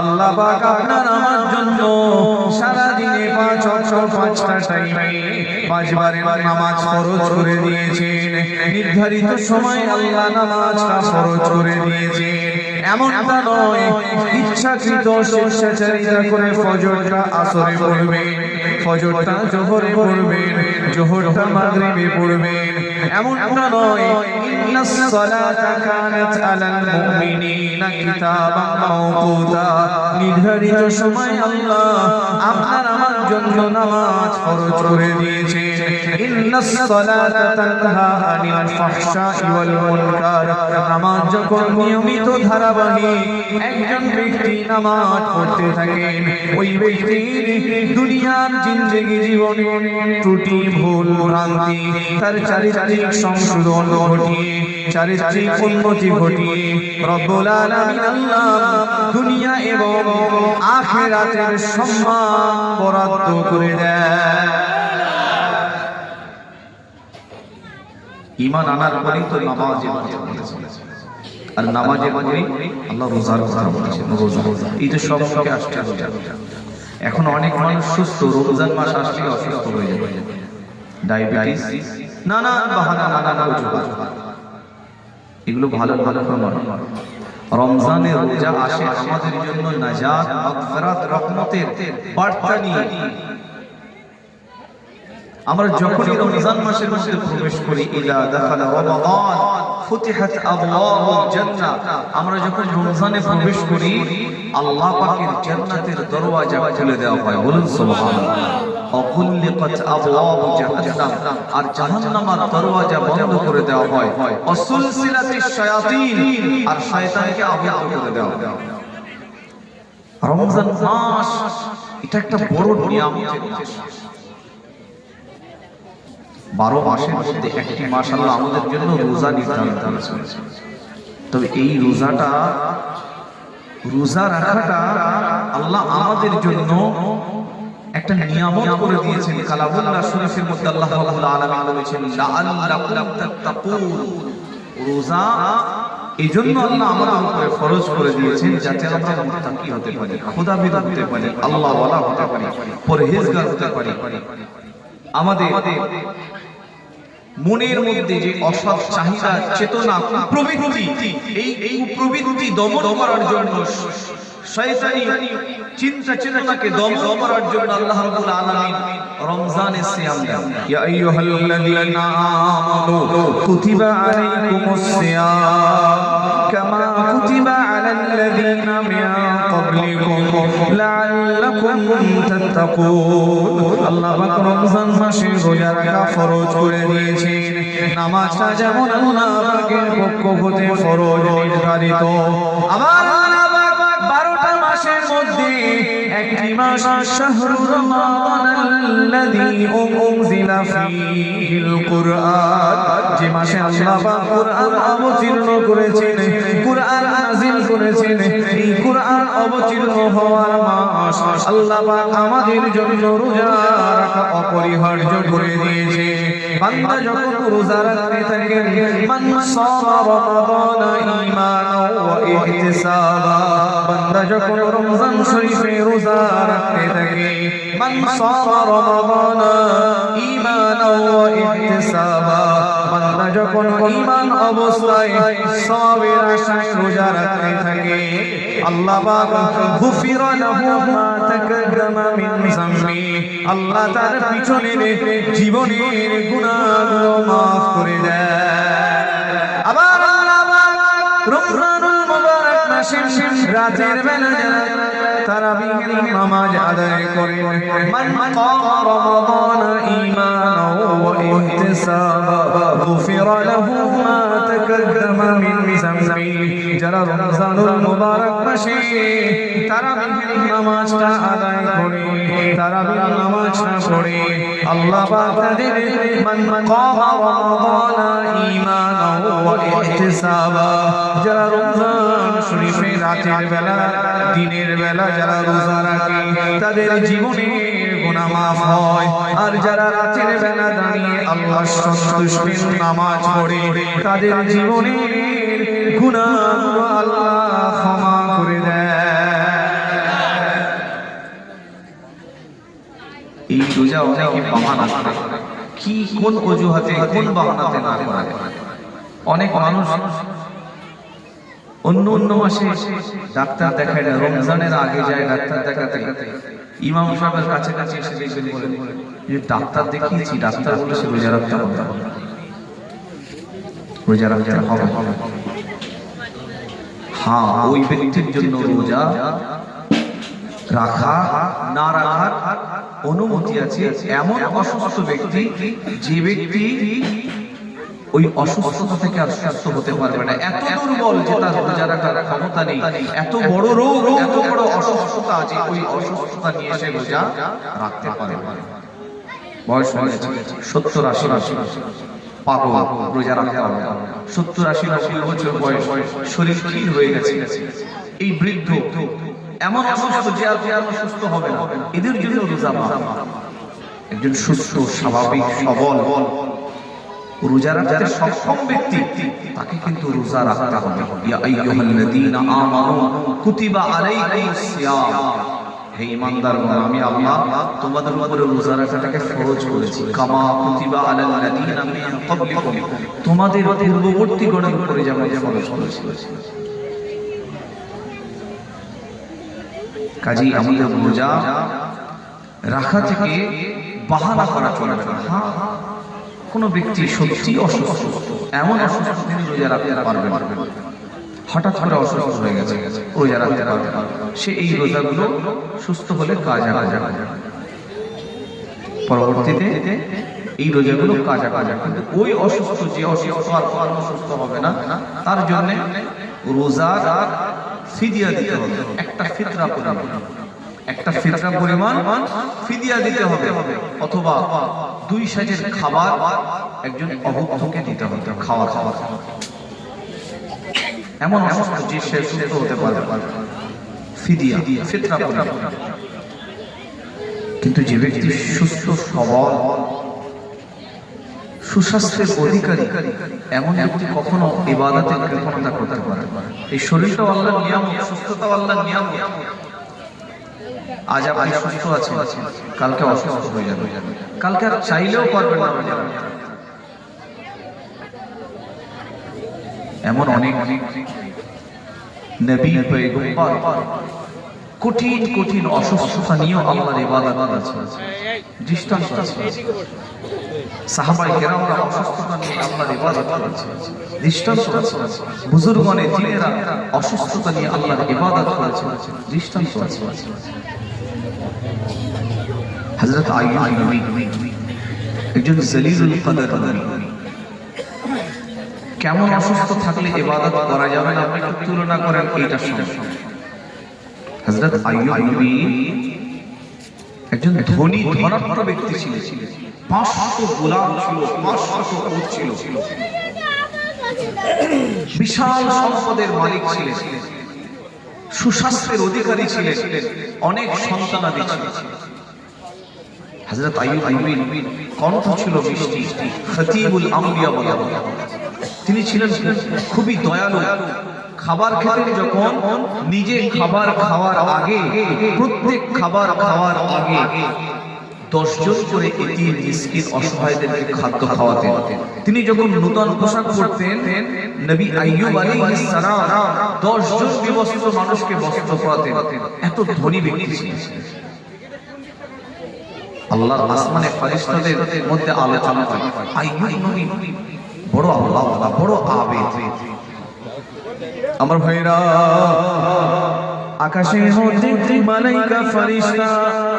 আল্লাহ পাক আপনার আমার জন্য সারা দিনে 5 ওয়াক্ত 5টা টাইমে 5 বারের নামাজ ফরজ করে দিয়েছেন। নির্ধারিত সময় আল্লাহ নামাজটা ফরজ করে দিয়েছেন। এমনটা নয় ইচ্ছাকৃত স্বেচ্ছাচারিতা করে ফজরটা আসরে পড়বেন, ফজরটা জোহরে পড়বেন, জোহরটা মাগরিবে পড়বেন, এমনটা নয়। ইন্নাস সালাতা কানাত আলাল মুমিনিনা কিতাবাম মাওকুতা। নির্ধারিত সময় আল্লাহ আপনার আমার জন্য নামাজ ফরজ করে দিয়েছেন। ইন্নাস সালাতা তানহা আনিল ফাহশাই ওয়াল মুনকার। নামাজ যখন নিয়মিত ধারাবাহিক একজন ব্যক্তি নামাজ পড়তে থাকেন, ওই ব্যক্তির দুনিয়ার জিন্দেগি জীবনে ত্রুটি ভুল ভ্রান্তি তার চারিত্রিক সংশোধন ঘটিয়ে, চারিত্রিক উন্নতি ঘটিয়ে রব্বুল আলামিন আল্লাহ দুনিয়া এবং আখিরাতের সম্মান বরাদ্দ করে দেয়। ঈমান আনার পরেই তো নামাজের কথা বলেছেন, আর নামাজের পরেই আল্লাহ রোজার কথা বলেছেন। রোজা এই যে সবকে আসতে হবে। এখন অনেক মানুষ সুস্থ, রমজান মাস আসলে অসুস্থ হয়ে যাবে, ডায়াবেটিস, নানান বাহানা, নানান অজুহাত। এগুলো ভালো ভালো প্রমাণ। রমজানের রোজা আসে আমাদের জন্য নাজাত, মাগফিরাত, রহমতের বার্তা নিয়ে। আমরা যখনই রমজান মাসের মধ্যে প্রবেশ করি, ইলা দাখালা রমাদান ফুতিহাত আবওয়াবুল জান্নাহ, আমরা যখন রমজানে প্রবেশ করি আল্লাহ পাকের জান্নাতের দরওয়াজা খুলে দেওয়া হয়। বলুন সুবহানাল্লাহ। অকুল্লিকাত আবওয়াবু জাহান্নাম, আর জাহান্নামের দরওয়াজা বন্ধ করে দেওয়া হয়। অসুলসিলাতিশ শায়াতিন, আর শয়তানকে আবদ্ধ করে দেওয়া হয়। রমজান মাস এটা একটা বড় নিয়ামতের মাস। 12 মাসের মধ্যে একটি মাস আল্লাহ আমাদের জন্য রোজা নির্ধারণ করেছেন। তবে এই রোজা রাখাটা আল্লাহ আমাদের জন্য একটা নিয়ামত করে দিয়েছেন। কালামুল্লাহ শরীফের মধ্যে আল্লাহ রাব্বুল আলামিন বলেছেন লাআল্লাকুম তাত্তাকুন, রোজা এইজন্য আল্লাহ আমাদের উপরে ফরজ করে দিয়েছেন যাতে আমরা মুত্তাকি হতে পারি, খোদাবিদ হতে পারি, আল্লাহ ওয়ালা হতে পারি, পরহেজগার হতে পারি। আমাদের মনের মধ্যে যে অসৎ চাহিদা, চেতনা, প্রবৃত্তি, এই প্রবৃত্তি দমন করার জন্য, শয়তানি চিন্তা চেতনাকে দমন করার জন্য আল্লাহ রাব্বুল আলামিন রমজানের সিয়াম দেন। ইয়া আইয়ুহাল্লাযীনা আমানু কুতিবা আলাইকুমুস সিয়াম কামা কুতিবা আলাল্লাযীনা মিন ক্বাবলিকুম লাআল্লাকুম তাত্তাকুন। আল্লাহ পাক রমজান মাসে রোজা রাখা ফরজ করে দিয়েছেন। নামাজটা যেমন আল্লাহ পাকের পক্ষ হতে ফরজ নির্ধারিত, আবার 12টা মাসের মধ্যে একটি মাস শাহরুর রমাদানাল্লাযী উনজিলা ফীহিল কুরআন, যে মাসে আল্লাহ পাক কুরআন অবতীর্ণ করেছেন, কুরআন নাযিল করেছেন। এই কুরআন অবতীর্ণ হওয়ার মাস আল্লাহ পাক আমাদের জন্য রোজা রাখা অপরিহার্য করে দিয়েছে। বান্দা যখন রোজা রাখতে থাকে, মান সামা রমাদানা ঈমানান ওয়া ইহতিসাবা, বান্দা যখন রমজান শরীফে রোজা রাখতে থাকে, মান সামা রমাদানা ঈমানান ওয়া ইহতিসাবা, বান্দা যখন ঈমান অবস্থায় সওয়াবের আশায় রোজা রাখতে থাকে, আল্লাহ পাক গুফিরা লাহু মা তাকাদ্দামা মিন যামবি, আল্লাহ তার পিছনের জীবনের গুনাহগুলো maaf করে দেয়। আবার রমজানুল মুবারক মাসে রাতের বেলা যারা তারাবিহের নামাজ আদায় করেন, মান কামা রমাদান ঈমানান ওয়া ইহতিসাবা গুফিরা লাহু মা তাকাদ্দামা মিন যামবি, যারা রমজানুল মুবারক মাসে তারাবিহের নামাজটা আদায় করে, তারাবির নামাজটা পড়ে, আল্লাহ পাক তাদের মান কামা রমাদান ঈমানান ওয়া ইহতিসাবা, যারা রমজান শরীফে রাতের বেলা দিনের বেলা যারা রোজা রাখে তাদের জীবনের গুনাহ maaf হয়। আর যারা রাতের বেলা দাঁড়িয়ে আল্লাহর সন্তুষ্টির নামাজ পড়ে তাদের জীবনের গুনাহগুলো আল্লাহ ক্ষমা করে দেয়। এই রোজা অনেকে বাহানা করে, কি কোন অজুহাতে, কোন বাহানাতে না করা যায়। অনেক মানুষ অন্য মাসে ডাক্তার দেখায় না, রমজানের আগে যায় ডাক্তার দেখাতে, ইমাম সাহেবের কাছাকাছি এসে দেখবেন বলেন যে ডাক্তার দেখিয়েছি, ডাক্তার বলেছে রোজা রাখতে হবে, রোজা রাখতে হবে। হ্যাঁ, ওই ব্যক্তির জন্য রোজা রাখা না রাখার অনুমতি আছে। এমন অসুস্থ ব্যক্তি, যে ব্যক্তি ওই অসুস্থতা থেকে আর সুস্থ হতে পারবে না, এত দুর্বল যে তার রোজা রাখার ক্ষমতা নেই, এত বড় রোগ, এত বড় অসুস্থতা আছে, ওই অসুস্থতা নিয়ে সে রোজা রাখতে পারে। বয়স হয়েছে 70-80, পাগল, রোজা রাখতে পারবে না। 70-80 বছর বয়স, শরীর ক্ষীণ হয়ে গেছে, এই বৃদ্ধ এমন অসুস্থ যে আর সুস্থ হবে না, এদের জন্য রোজা মাফ। একজন সুস্থ, স্বাভাবিক, সবল, রোজা রাখতে সক্ষম ব্যক্তি, তাকে কিন্তু রোজা রাখতে হবে। ইয়া আইয়ুহাল্লাযীনা আমানু কুতিবা আলাইকুমুস সিয়াম হে ঈমানদারগণ, আমি আল্লাহ তোমাদের উপরে রোজা রাখাটাকে ফরজ করেছি, কামা কুতিবা আলাল লাযিনা মিন ক্বাবলিকুম, তোমাদের পূর্ববর্তীগণের উপরে যেমন ফরজ করেছি। কাজেই আমাদের রোজা রাখা থেকে বাহানা করা চলবে না। কোনো ব্যক্তি সত্যি অসুস্থ, এমন অসুস্থ তিনি রোজা রাখতে পারবেন, হঠাৎ করে অসুস্থ হয়ে গেছে, রোজা রাখতে পারবে না, সে এই রোজাগুলো সুস্থ হলে কাজা পরবর্তীতে এই রোজাগুলো কাজা কিন্তু ওই অসুস্থ যে অসুস্থ আর অসুস্থ হবে না, তার জন্য রোজার ফিদিয়া দিতে হবে, একটা ফিতরা পরিমাণ ফিদিয়া দিতে হবে, অথবা 2 সের খাবার একজন অভুক্তকে দিতে হবে, খাওয়া এমন অসুস্থ যে সে সুস্থ হতে পারবে, ফিদিয়া ফিতরা পরিমাণ। কিন্তু যে ব্যক্তি সুস্থ সবল সুস্বাস্থ্যের অধিকারী, এমন ব্যক্তি কখনো ইবাদতের কৃপণতা করতে পারে। এই শরীরটাও আল্লাহর নিয়ামত, সুস্থতাও আল্লাহর নিয়ামত। আজ আপনি সুস্থ আছেন, কালকে অসুস্থ হয়ে যাবে, কালকে আর চাইলেও পারবেন না। এমন অনেক নবী পয়গম্বর কঠিন অসুস্থতা নিয়েও আল্লাহর ইবাদত করেছে, দৃষ্টান্ত আছে। সাহাবায়ে কেরামরা অসুস্থতা নিয়ে আল্লাহর ইবাদত করেছে, দৃষ্টান্ত আছে। বুজুর্গগণে দিনেরা অসুস্থতা নিয়ে আল্লাহর ইবাদত করেছে, দৃষ্টান্ত আছে। হযরত আইয়ুব নবী একজন জলিলুল কদর, কেমন অসুস্থ থাকলে ইবাদত করা যাবে না, আপনি একটু তুলনা করেন এইটার সঙ্গে। হযরত আইয়ুব নবী একজন ধনী ধনাঢ্য ব্যক্তি ছিলেন, 500 গোলাম ছিল, 500 উট ছিল, বিশাল সম্পদের মালিক ছিলেন, সুস্বাস্থ্যের অধিকারী ছিলেন, অনেক সন্তানাদি ছিল। হযরত আইয়ুব নবীর কণ্ঠ ছিল মিষ্টি, খতিবুল আম্বিয়া বলা হয়। তিনি ছিলেন খুবই দয়ালু। খাবার খেতেন যখন, নিজে খাবার খাওয়ার আগে, প্রত্যেক খাবার খাওয়ার আগে 10 জন করে এতিম মিসকিন অসহায়দেরকে খাদ্য খাওয়াতেন। তিনি যখন নূতন পোশাক পরতেন, নবী আইয়ুব আলাইহিস সালাম 10 জন বিবস্ত্র মানুষকে বস্ত্র পরাতেন। এত ধনী ব্যক্তি ছিলেন। আল্লাহর আসমানে ফেরেশতাদের মধ্যে আলোচনা হয়, আইয়ুব নবী বড় আল্লাহ বড় আবেদ। আমার ভাইরা, আকাশের মধ্যে মালাইকা ফেরেশতা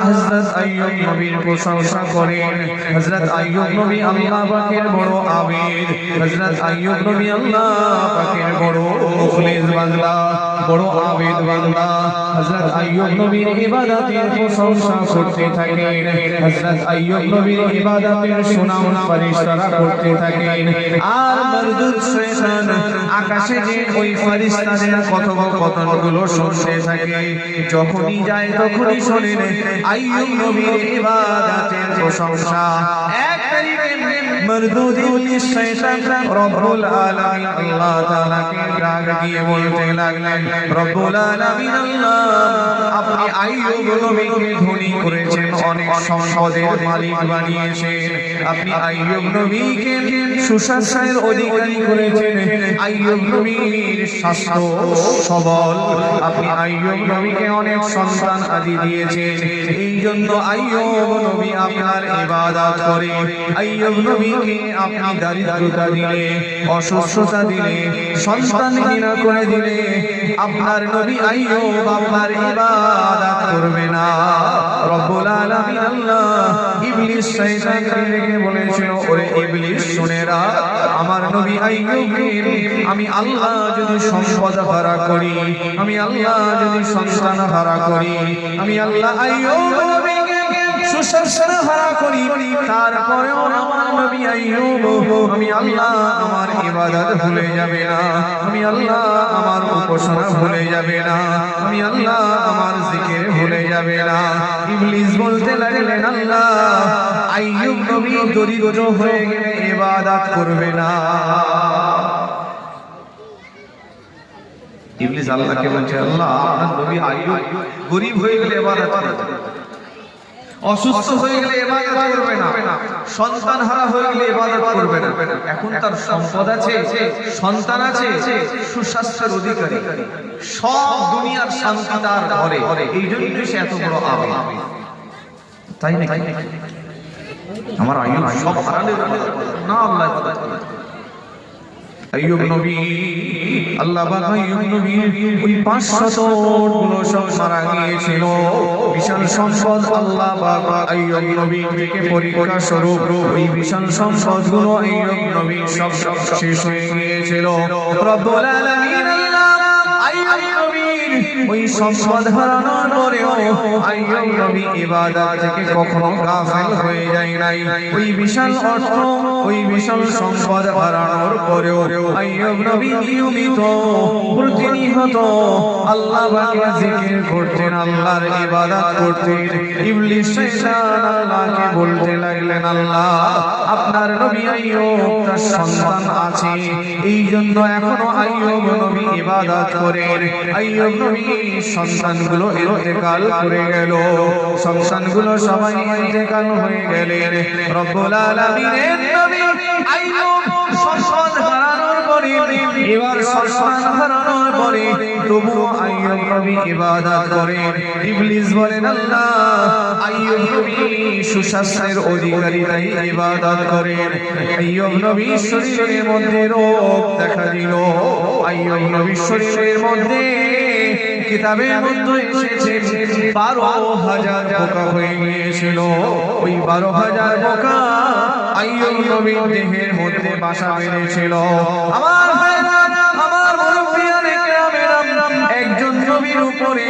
হযরত আইয়ুব নবীর প্রশংসা করেন। হযরত আইয়ুব নবী আল্লাহ পাকের বড় আবেদ, হযরত আইয়ুব নবী আল্লাহ পাকের বড় মুখলিস বান্দা, বড় আবেদ বান্দা। হযরত আইয়ুব নবীর ইবাদতের প্রশংসা করতে থাকেন, হযরত আইয়ুব নবীর ইবাদতের সুনাম ফেরেশতারা করতে থাকেন। আর মরদুদ শয়তান আকাশে যে ওই ফেরেশতাদের কথোপকথনগুলো শুনতে থাকে, যখনই যায় তখনই শোনেন আইয়ুব নবীর ইবাদতের প্রশংসা। এক তারিখে মরদুদুল শয়তান রব্বুল আলামিন আল্লাহ তাআলাকে ডাক দিয়ে বলতে লাগলেন, রব্বুল আলামিন আল্লাহ, আপনি আইয়ুব নবীকে ধনী করেছেন, অনেক সম্পদের মালিক বানিয়েছেন, আপনি আইয়ুব নবীকে সুস্বাস্থ্যের অধিকারী করেছেন, আইয়ুব নবীর স্বাস্থ্য সবল, আপনি আইয়ুব নবীকে অনেক সন্তান আদি দিয়েছেন। এই জন্য আইয়ুব নবী আপনার ইবাদত করে, আইয়ুব নবীকে আপনি দারিদ্রতা দিলে, অসুস্থতা দিলে, সন্তানহীন করে দিলে, আপনার নবী আইয়ুব আপনার ইবাদত করবে না। রব্বুল আলামিন আল্লাহ ইবলিস শয়তানকে ডেকে বলেছিল, ওরে ইবলিস শুনে রাখ, আমার নবী আইয়ুবকে আমি আল্লাহ যদি সম্পদ হারা করি, আমি আল্লাহ যদি সন্তান হারা করি, আমি আল্লাহ আইয়ুব নবীকে সুস্বাস্থ্য হারা করি, তারপরেও আমার নবী আইয়ুব, আমি আল্লাহ আমার ইবাদত ভুলে যাবে না, আমি আল্লাহ আমার উপাসনা ভুলে যাবে না, আমি আল্লাহ আমার জিকির ভুলে যাবে না। ইবলিস বলতে লাগলেন, আল্লাহ আইয়ুব নবী দরিদ্র হয়ে গেলে ইবাদত করবে না। ইবলিস আল্লাহকে বলছে, আল্লাহ আপনার নবী আইয়ুব গরীব হয়ে গেলে ইবাদত করবে, অসুস্থ হয়ে গেলে ইবাদত করবে না, সন্তান হারা হয়ে গেলে ইবাদত করবে না। এখন তার সম্পদ আছে, সন্তান আছে, সুস্বাস্থ্যের অধিকারী, সব দুনিয়ার শান্তি তার ঘরে, এই জন্য সে এত বড় আবেগ। তাই নাকি? আমার আইয়ুব সব হারালে না, আল্লাহ ইবাদত করে। আইয়ুব নবী, আল্লাহ পাক আইয়ুব নবী ওই 500 গুলো সব মারা গিয়েছিল, বিশাল সম্পদ আল্লাহ পাক আইয়ুব নবী থেকে পরীক্ষা স্বরূপ ওই বিশাল সম্পদ গুলো আইয়ুব নবী সব শেষ হয়ে গিয়েছিল। রব্বুল আলামিন আল্লাহ আইয়ুব নবীর ওই সম্পদ হারানোর পরেও আইয়ুব নবী ইবাদত থেকে কখনো গাফিল হয়ে যায় নাই। ওই বিশাল অর্থ, ওই বিশাল সম্পদ হারানোর পরেও আইয়ুব নবী নিয়মিত প্রতিনিয়ত আল্লাহ পাকের জিকির করতেন, আল্লাহর ইবাদত করতেন। ইবলিস শয়তান আল্লাহকে বলতে লাগলেন, আল্লাহ আপনার নবী আইয়ুব তার সন্তান আছে, এই জন্য এখনো আইয়ুব নবী ইবাদত করেন। আইয়ুব নবী সন্তানগুলো ইন্তেকাল করে গেল, সন্তানগুলো সবাই ইন্তেকাল হয়ে গেলেন। রব্বুল আলামিনের নবী আইয়ুব সম্পদ হারানোর পরে, এবার সন্তান হারানোর পরে তবুও আইয়ুব নবী ইবাদত করেন। ইবলিস বলেন, আল্লাহ আইয়ুব নবী সুস্বাস্থ্যের অধিকারী, তাই ইবাদত করেন। আইয়ুব নবীর শরীরের মধ্যে রোগ দেখা দিল। আইয়ুব নবীর শরীরের মধ্যে কিতাবের মধ্যে এসেছে 12,000 পোকা হয়ে গিয়েছিল। ওই 12,000 পোকা আইয়ুব নবীর দেহের মধ্যে বাসা বেঁধেছিল। আমার ভাইরা, আমার মুরব্বিয়ানে কেরামেরা, একজন নবীর উপরে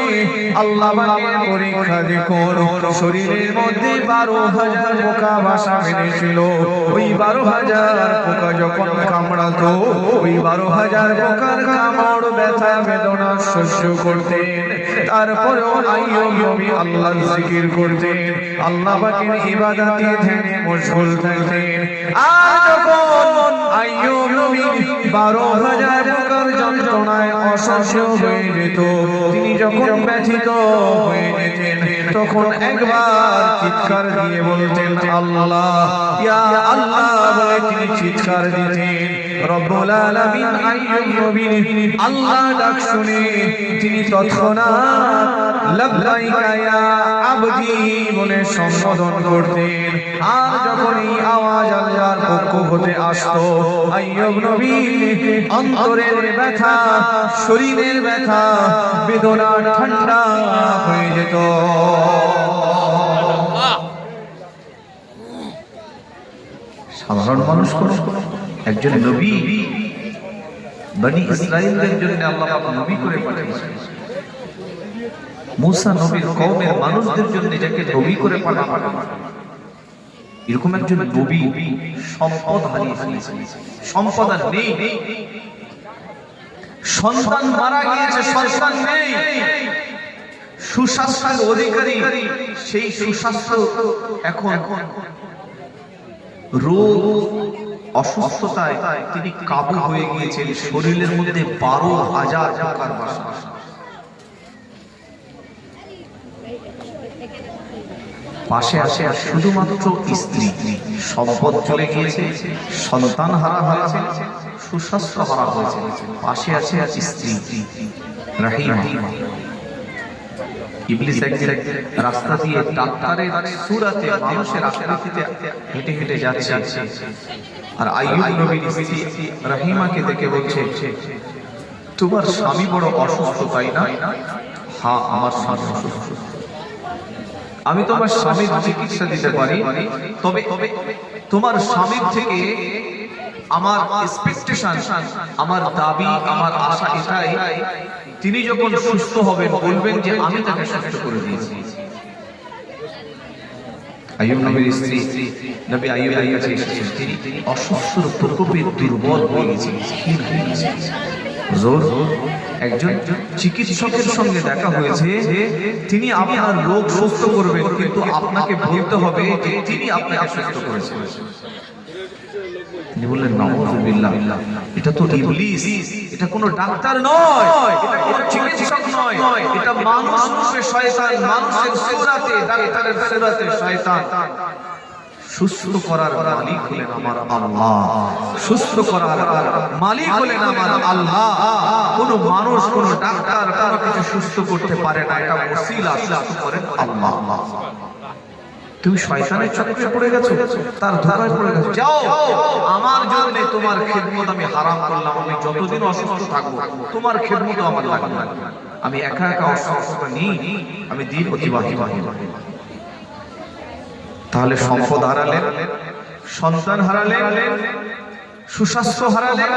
আল্লাহ পাকের পরীক্ষা দেখুন। শরীরের মধ্যে 12,000 পোকা বাসা বেঁধেছিল। ওই 12,000 পোকা যখন কামড়াতো, ওই 12,000 পোকার কামড় ব্যথা বেদনা সহ্য করতেন। তারপরেও আইয়ুব নবী আল্লাহর জিকির করতেন, আল্লাহ পাকের ইবাদতে ধ্যানে মশগুল থাকতেন। আর যখন আইয়ুব নবী 12,000 পোকার যন্ত্রণায় অসহ্য হয়ে যেত, তিনি যখন ব্যথিত হয়ে যেতেন, তখন একবার চিৎকার দিয়ে বলতেন, আল্লাহ ইয়া আল্লাহ বলে তিনি চিৎকার দিতেন। রব্বুল আলামিন আইয়ুব নবীর আল্লাহ ডাক শুনে তিনি তৎক্ষণাৎ লাব্বাইকা ইয়া আবদি বলে সম্বোধন করতেন। আর যখন এই আওয়াজ আল্লাহর পক্ষ হতে আসতো, আইয়ুব নবী অন্তরের ব্যথা, শরীরের ব্যথা, বেদনা ঠান্ডা হয়ে যেত। সাধারণ মানুষ কোন একজন নবী বনি ইসরাইলদের জন্য আল্লাহ পাক নবী করে পাঠিয়েছেন। মুসা নবীর কওমের মানুষদের জন্য যাকে নবী করে পাঠানো, এরকম একজন নবী সম্পদ হারিয়ে ফেলেছেন, সম্পদ আর নেই, সন্তান মারা গিয়েছে, সন্তান নেই, সুস্বাস্থ্যের অধিকারী, সেই সুস্বাস্থ্য এখন রোগ অসুস্থতায় তিনি কাবু হয়ে গিয়েছেন। শরীরের মধ্যে 12,000 পোকার বাসা। পাশে আসে শুধুমাত্র স্ত্রী, সম্পদ চলে গিয়েছে, সন্তান হারা হয়েছে, সুস্বাস্থ্য হারা হয়েছে, পাশে আছে স্ত্রী রাহিমা। ইবলিস একদিন রাস্তা দিয়ে ডাক্তারের সুরাতে, মানুষের আকৃতিতে হেঁটে হেঁটে যাচ্ছে, আর আইয়ুব নবীর স্ত্রী রাহিমাকে দেখে বলছে, তোমার স্বামী বড় অসুস্থ তাই না? হ্যাঁ, আমার স্বামী অসুস্থ। আমি তোমার স্বামীর চিকিৎসা দিতে পারি, তবে তোমার স্বামীর থেকে আমার এক্সপেকটেশন, আমার দাবি, আমার আশা এটাই, তিনি যখন সুস্থ হবেন বলবেন যে আমি তাকে সুস্থ করে দিয়েছি। আইয়ুব নবীর স্ত্রী নবী আইয়ুবের কাছে এসেছেন, তিনি অসুস্থর প্রকোপে দুর্বল হয়ে গেছেন। একজন চিকিৎসকের সঙ্গে দেখা হয়েছে, তিনি আপনার রোগ সুস্থ করবেন, কিন্তু আপনাকে বলতে হবে যে তিনি আপনাকে সুস্থ করেছেন। তিনি বললেন, নাউযুবিল্লাহ, এটা তো ইবলিস, এটা কোনো ডাক্তার নয়, এটা কোনো চিকিৎসক নয়, এটা মানুষ রূপে শয়তান, মানুষের সূরাতে, ডাক্তারের সূরাতে শয়তান। সুস্থ করার মালিক হলেন আমার আল্লাহ, সুস্থ করার মালিক হলেন আমার আল্লাহ। কোন মানুষ, কোন ডাক্তার কোনো কিছু সুস্থ করতে পারে না, এটা ওসিলা করেন আল্লাহ। তুমি শয়তানের চক্রে পড়ে গেছো, তার ধোঁকায় পড়ে গেছো। যাও, আমার জন্য তোমার খিদমত আমি হারাম করলাম। আমি যতদিন অসুস্থ থাকবো তোমার খিদমত আমার লাগবে না। আমি একা একা অসুস্থতা নিই, আমি দিন অতিবাহিত। তাহলে সম্পদ হারালেন, সন্তান হারালেন, সুস্বাস্থ্য হারালেন,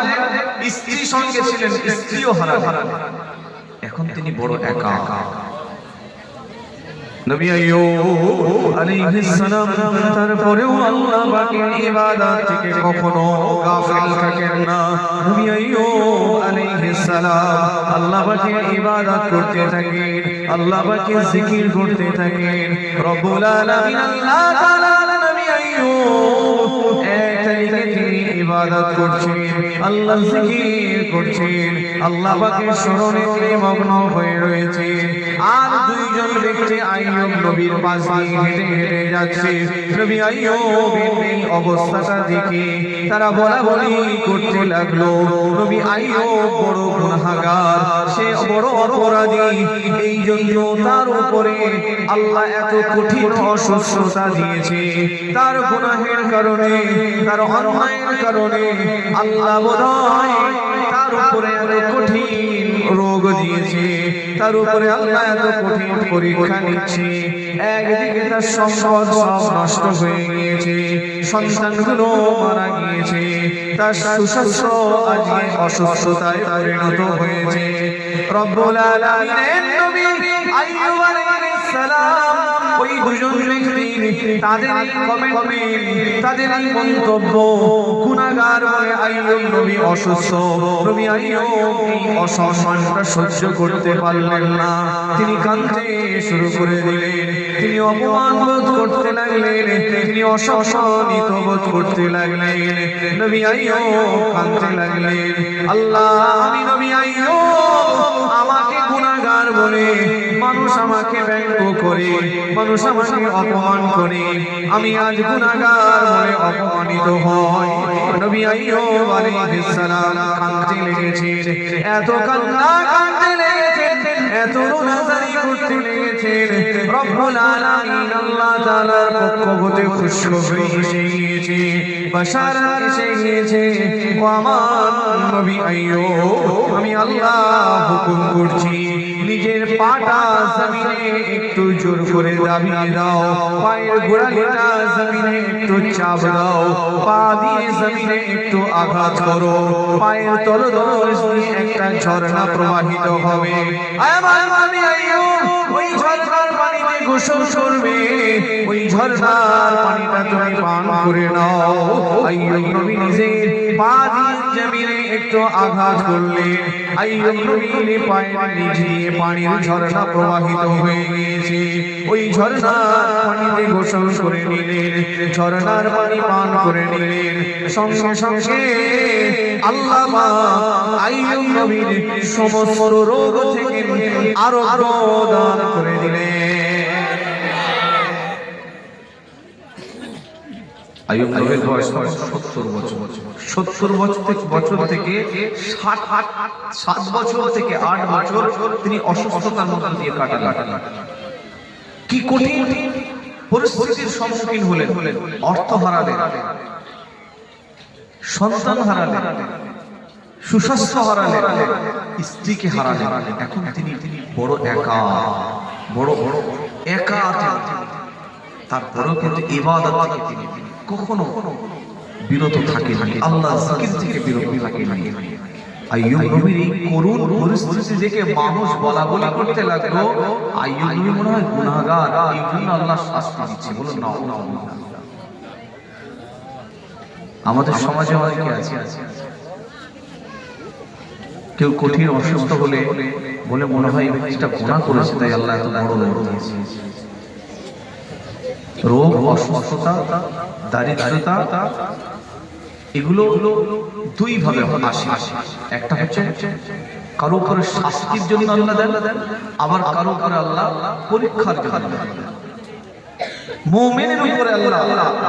স্ত্রী সঙ্গে ছিলেন, স্ত্রীও হারালেন। এখন তিনি বড় একা। নবী আইয়ুব আলাইহিস সালাম তারপরেও আল্লাহ পাকের ইবাদত থেকে কখনো গাফিল থাকেন না। নবী আইয়ুব আলাইহিস সালাম আল্লাহ পাকের ইবাদত করতে থাকেন, আল্লাহ পাকের জিকির করতে থাকেন। রব্বুল আলামিন আল্লাহ তাআলা নবী আইয়ুব এক তারিখে তিনি ইবাদত করছেন, আল্লাহ জিকির করছেন, আল্লাহ পাকের স্মরণে তিনি মগ্ন হয়ে রয়েছে। আর দুইজন ব্যক্তি আইয়ুব নবীর পাশ দিয়ে হেঁটে হেঁটে যাচ্ছে। নবী আইয়ুবের এই অবস্থাটা দেখে তারা বলাবলি করতে লাগলো, নবী আইয়ুব বড় গুনাহগার, সে বড় অপরাধী, এই জন্য তার উপরে আল্লাহ এত কঠিন অসুস্থতা দিয়েছে। তার গুনাহের কারণে, তার অন্যায়ের কারণে আল্লাহ বোধহয় তার উপরে এত কঠিন রোগ দিয়েছে, তার উপরে আল্লাহ এত কঠিন পরীক্ষা নিচ্ছে। একদিকে তার সম্পদ সব নষ্ট হয়ে গিয়েছে, সন্তানগুলো মারা গিয়েছে, তার সুস্বাস্থ্য আজ অসুস্থতায় পরিণত হয়েছে। রব্বুল আলামিনের নবী আইয়ুব আলাইহিস সালাম ওই দুজন ব্যক্তি, তাদের কমেন্টমেন্ট, তাদের মন্তব্য, গুনাহগার বলে আইয়ুব নবী অসুস্থ। নবী আইয়ুব এই অসম্মানটা সহ্য করতে পারলেন না, তিনি কাঁদতে শুরু করে দিলেন, তিনি অপমান বোধ করতে লাগলেন, তিনি অসম্মানিত বোধ করতে লাগলেন। নবী আইয়ুব কাঁদতে লাগলেন, আল্লাহ, আমি নবী আইয়ুব, আমাকে গুনাহগার বলে মানুষ আমাকে ব্যঙ্গ করে, মানুষ আমাকে অপমান করে, আমি আজ গুনাহগার বলে অপমানিত হই। নবী আইয়ুব আলাইহিস সালাম কাঁদতে লেগেছেন, এত কান্না কাঁদতে লেগেছেন, এত রোনাজারি করতে লেগেছেন। রব্বুল আলামিন আল্লাহ তাআলার পক্ষ হতে খুশখবরি এসে গিয়েছে, বাশারাত এসে গিয়েছে। ও আমার নবী আইয়ুব, আমি আল্লাহ হুকুম করছি, নিজের পাটা জমিনে একটু জোর করে দাবিয়ে দাও, পায়ের গোড়ালিটা জমিনে একটু চাপ দাও, পা দিয়ে জমিনে একটু আঘাত করো, পায়ের তলদেশ দিয়ে একটা ঝর্ণা প্রবাহিত হবে। আমার নবী আইয়ুব ওই ঝর্ণার পানিতে গোসল করবে, ওই ঝর্ণার পানিটা তুমি পান করে নাও। আইয়ুব নবী নিজের পা দিয়ে জমিনে একটু আঘাত করলে আইয়ুব নবীর পায়ের নিচ দিয়ে পানির ঝর্ণা প্রবাহিত হয়ে গিয়েছে। ওই ঝর্ণার পানিতে গোসল করে নিলেন, ঝর্ণার পানি পান করে নিলেন, সঙ্গে সঙ্গে আল্লাহ পাক আইয়ুব নবীর সমস্ত রোগ থেকে আরোগ্য দান করে দিলেন। আইয়ুব নবীর বয়স 70 বছর, 70 বছর থেকে 7 বছর থেকে 8 বছর তিনি অসুস্থতার মধ্যে দিয়ে কাটালেন। কি কঠিন পরিস্থিতির সম্মুখীন হলেন, অর্থ হারালেন, সন্তান হারালেন, সুস্বাস্থ্য হারালেন, স্ত্রীকে হারালেন। এখন তিনি বড় একা, বড় একা আছেন। তারপরেও কিন্তু ইবাদত থেকে তিনি কখনো বিরত থাকেন, আল্লাহ জিকির থেকে বিরত থাকেন। আইয়ুব নবীর এই করুণ পরিস্থিতি দেখে মানুষ বলাবলি করতে লাগলো, আইয়ুব নবী মনে হয় গুনাহগার, এই জন্য আল্লাহ শাস্তি দিচ্ছে। বলুন না, আমাদের সমাজে অনেকে আছে, কেউ কঠিন অসুস্থ হলে বলে মনে হয় ব্যক্তিটা গুনাহ করেছে, তাই আল্লাহ এত বড় রোগ দিয়েছে। রোগ, অসুস্থতা, দারিদ্রতা, এগুলো দুই ভাবে আসে। একটা হচ্ছে কারো উপরে শাস্তির জন্য আল্লাহ দেন, আবার কারো উপরে আল্লাহ পরীক্ষার জন্য দেন। মুমিনের উপরে আল্লাহ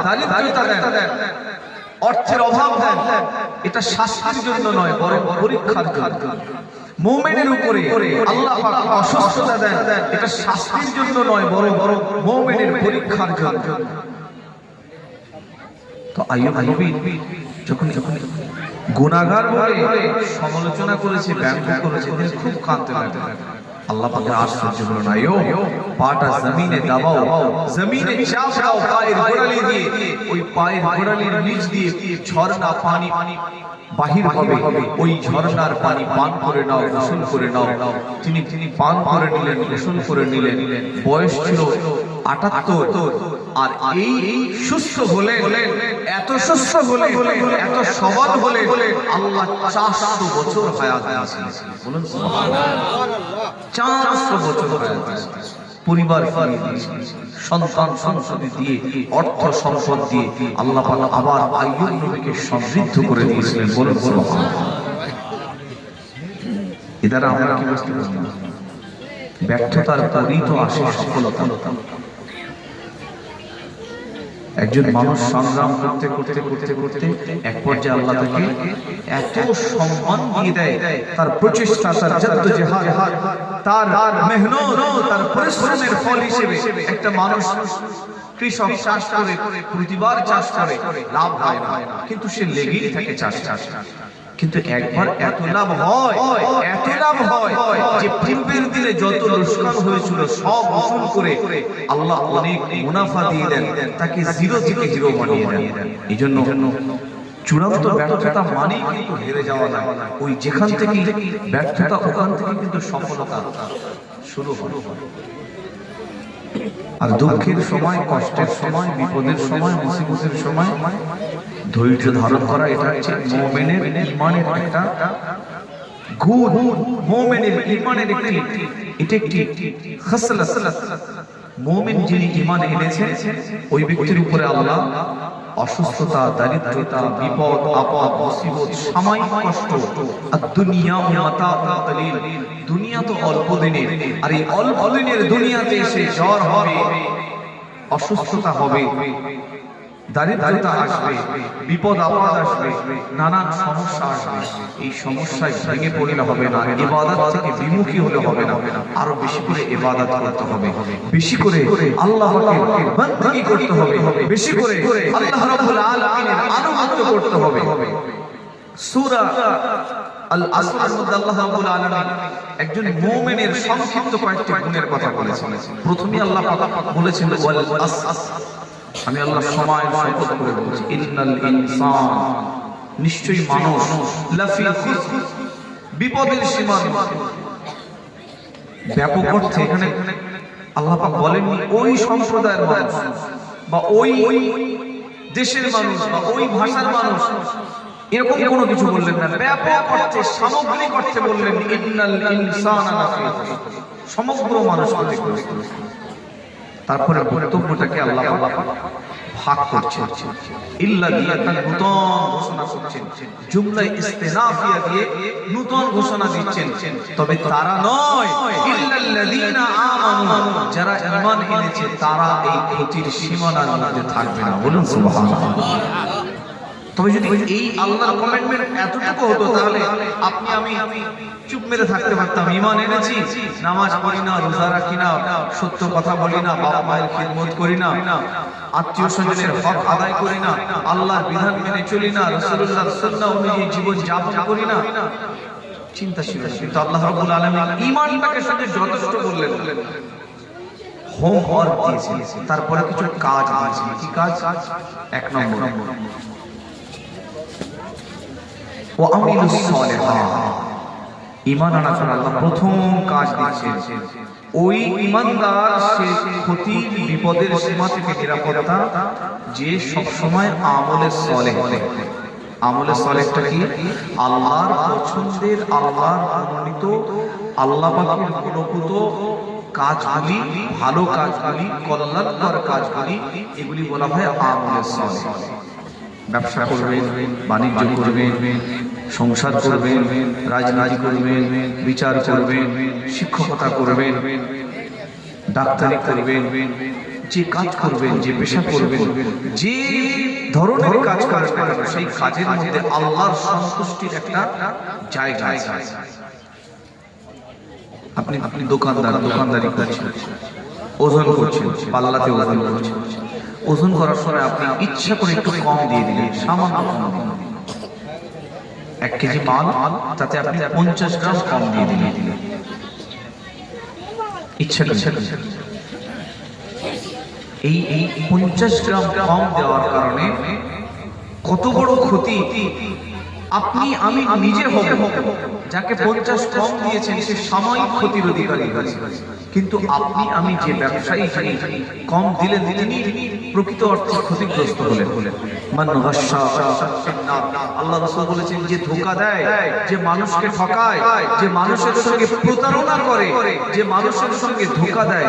দারিদ্রতা দেন, অর্থের অভাব দেন, এটা শাস্তির জন্য নয় বরং পরীক্ষার জন্য। মুমিনের উপরে আল্লাহ পাক অসুস্থতা দেন, এটা শাস্তির জন্য নয় বরং মুমিনের পরীক্ষার জন্য। তো আইয়ুব নবী যখন গুনাহগার বলে সমালোচনা করেছে, ব্যঙ্গ করেছে, তিনি খুব কাঁদতে লাগলেন। আল্লাহ পাকের আশ্চর্য হলো না, পাটা জমিনে দাবাও, জমিনে চাপ দাও পায়ের গোড়ালি দিয়ে, ওই পায়ের গোড়ালির নিচ দিয়ে ঝর্ণা পানি বাহির হবে, ওই ঝর্ণার পানি পান করে নাও, গোসল করে নাও। তিনি পান করে নিলেন, গোসল করে নিলেন। বয়স ছিল ৭৮। আর এই সুস্থ হলে, এত সুস্থ হলে, এত সবল হলে আল্লাহ ৪০০ বছর হায়াত দিয়েছেন। বলুন সুবহানাল্লাহ। ৪০০ বছর হায়াত দিয়েছেন, পরিবার ফিরিয়ে দিয়েছেন, সন্তান সন্ততি দিয়ে, অর্থ সম্পদ দিয়ে আল্লাহ পাক আবার আইয়ুব নবীকে সমৃদ্ধ করে দিয়েছিলেন। বলুন সুবহানাল্লাহ। এ দ্বারা আমরা কি বুঝতে পারছি? ব্যর্থতার পরই তো আসে সফলতা। একজন মানুষ সংগ্রাম করতে করতে করতে করতে এক পর্যায়ে আল্লাহ তাকে এত সম্মান দিয়ে দেয়, তার প্রচেষ্টা, তার জদ্দোজাহাদ, তার মেহনত, তার পরিশ্রমের ফল হিসেবে একটা মানুষ কৃষক চাষ করে, প্রতিবার চাষ করে, লাভ হয় না, কিন্তু সে লেগেই থাকে চাষ। কিন্তু একবার এত লাভ হয়, এত লাভ হয় যে পূর্বের দিনে যত লোকসান হয়েছিল সব বসুল করে আল্লাহ অনেক মুনাফা দিয়ে দেন, তাকে জিরো থেকে হিরো বানিয়ে দেন। এই জন্য চূড়ান্ত ব্যর্থতা মানেই কিন্তু হেরে যাওয়া না, ওই যেখান থেকে ব্যর্থতা ওখান থেকে কিন্তু সফলতা শুরু হয়। আর দুঃখের সময়, কষ্টের সময়, বিপদের সময়, মুসিবতের সময় ধৈর্য ধারণ করা, এটা হচ্ছে মুমিনের ঈমানের একটা গুণ, মুমিনের ঈমানের একটি খাসলাত। মুমিন যিনি ঈমান এনেছেন, ওই ব্যক্তির উপরে আল্লাহ অসুস্থতা, দারিদ্রতা, বিপদ, আপদ, মুসিবত, সাময়িক কষ্ট, আর দুনিয়া মাতাউন কলিল, দুনিয়া তো অল্প দিনের, আর এই অল্প দিনের দুনিয়াতে এসে জ্বর হবে, অসুস্থতা হবে, দারিদ্রতা আসবে, বিপদ আপদ আসবে, নানান সমস্যা আসবে। এই সমস্যায় ভেঙে পড়লে হবে না, ইবাদত থেকে বিমুখী হলে হবে না, আরো বেশি করে ইবাদত করতে হবে, বেশি করে আল্লাহকে বান্দাগি করতে হবে, বেশি করে আল্লাহ রাব্বুল আলামিনের আনুগত্য করতে হবে। সূরা আল আসরের মধ্যে আল্লাহ রাব্বুল আলামিন একজন মুমিনের সংক্ষিপ্ত কয়েকটি গুণের কথা বলেছেন। প্রথমেই আল্লাহ পাক বলেছেন ওয়াল আসর, আমি আল্লাহ সময় শপথ করে বলছি, ইন্নাল ইনসান, নিশ্চয়ই মানুষ, লাফি খুসর, বিপদের সীমান্তে। ব্যাপক অর্থে এখানে আল্লাহ পাক বলেননি ওই সম্প্রদায়ের মানুষ বা ওই দেশের মানুষ বা ওই ভাষার মানুষ, এরকম কোনো কিছু বললেন না। ব্যাপক অর্থে, সামগ্রিক অর্থে বললেন ইন্নাল ইনসানা লাফি খুসর, সমগ্র মানুষ ক্ষতিগ্রস্ত। তারপরে বক্তব্যটাকে আল্লাহ ভাগ করছেন, ইল্লা দিয়ে নূতন ঘোষণা করছেন, জুমলা ইস্তিনাফিয়া দিয়ে নূতন ঘোষণা দিচ্ছেন। তবে তারা নয়, ইল্লাল্লাযীনা আমানু, যারা ঈমান এনেছে তারা এই ক্ষতির সীমানার মধ্যে থাকবে না। বলুন সুবহানাল্লাহ। তবে যদি এই আল্লাহর কমিটমেন্ট এতটুকু হতো, তাহলে আপনি আমি চুপ মেরে থাকতে পারতাম। ঈমান এনেছি, নামাজ পড়ি না, রোজা রাখি না, সত্য কথা বলি না, বাবা মায়ের খিদমত করি না, আত্মীয় স্বজনের হক আদায় করি না, আল্লাহর বিধান মেনে চলি না, রাসূলুল্লাহর সুন্নাহ অনুযায়ী জীবন যাপন করি না, চিন্তা ছিল। কিন্তু আল্লাহ রাব্বুল আলামিন ঈমানটাকে শুধু যথেষ্ট বললেন, হোমওয়ার্ক দিয়েছেন, তারপরে কিছু কাজ দিয়েছেন। কি কাজ? এক নম্বর, ওয়া আমিলুস সালিহাত, ঈমান আনার জন্য আল্লাহ প্রথম কাজ দিচ্ছেন। ওই ঈমানদার সে ক্ষতি, বিপদের সীমা থেকে নিরাপত্তা, যে সব সময় আমলে সালেহ করে। আমলে সালেহটা কি? আল্লাহর পছন্দের, আল্লাহর মনোনীত, আল্লাহ পাকের অনুকূত কাজগুলি, ভালো কাজগুলি, কল্যাণকর কাজগুলি, এগুলি বলা হয় আমলে সালেহ। ব্যবসা করবেন, বাণিজ্য করবেন, সংসার করবেন, রাজনীতি করবেন, বিচার করবেন, শিক্ষকতা করবেন, ডাক্তারি করবেন, যে কাজ করবেন, যে পেশা করবেন, যে ধরনের কাজ করবেন, সেই কাজের মধ্যে আল্লাহর সন্তুষ্টির একটা জায়গা আছে। আপনি দোকানদারি করছেন, ওজন করছেন, পাল্লাতে ওজন করছেন, ওজন করার সময় আপনি ইচ্ছা করে একটু কম দিয়ে দিলেন, সামান্য কম, 1 কেজি মাল, তাতে আপনি 50 গ্রাম কম দিয়ে দিলেন, ইচ্ছা করে। এই 50 গ্রাম কম দেওয়ার কারণে কত বড় ক্ষতি আপনি আমি নিজে হব। যাকে 50 কম দিয়েছেন সে সাময়িক ক্ষতির অধিকারী হয়েছে, কিন্তু আপনি আমি যে ব্যবসায়ী কম দিলেন তিনি প্রকৃত অর্থে ক্ষতিগ্রস্ত হলেন। আল্লাহ রাসূল বলেছেন, যে ধোঁকা দেয়, যে মানুষকে ঠকায়, যে মানুষের সঙ্গে প্রতারণা করে, যে মানুষের সঙ্গে ধোঁকা দেয়,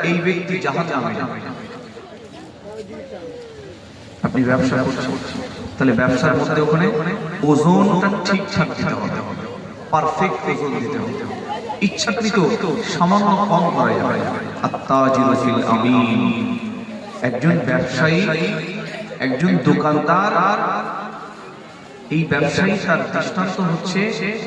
এই ব্যক্তি জাহান্নামে যাবে। আপনি ব্যবসা করছেন, তাহলে ব্যবসার মধ্যে ওখানে ওজনটা ঠিকঠাক দিতে হবে, পারফেক্ট ওজন দিতে হবে, ইচ্ছাকৃত সামান্য কম করা যাবে। আত্তাজিরু ফিল আমিন, একজন ব্যবসায়ী, একজন দোকানদার, এই ব্যবসায়ী তার দৃষ্টান্ত হচ্ছে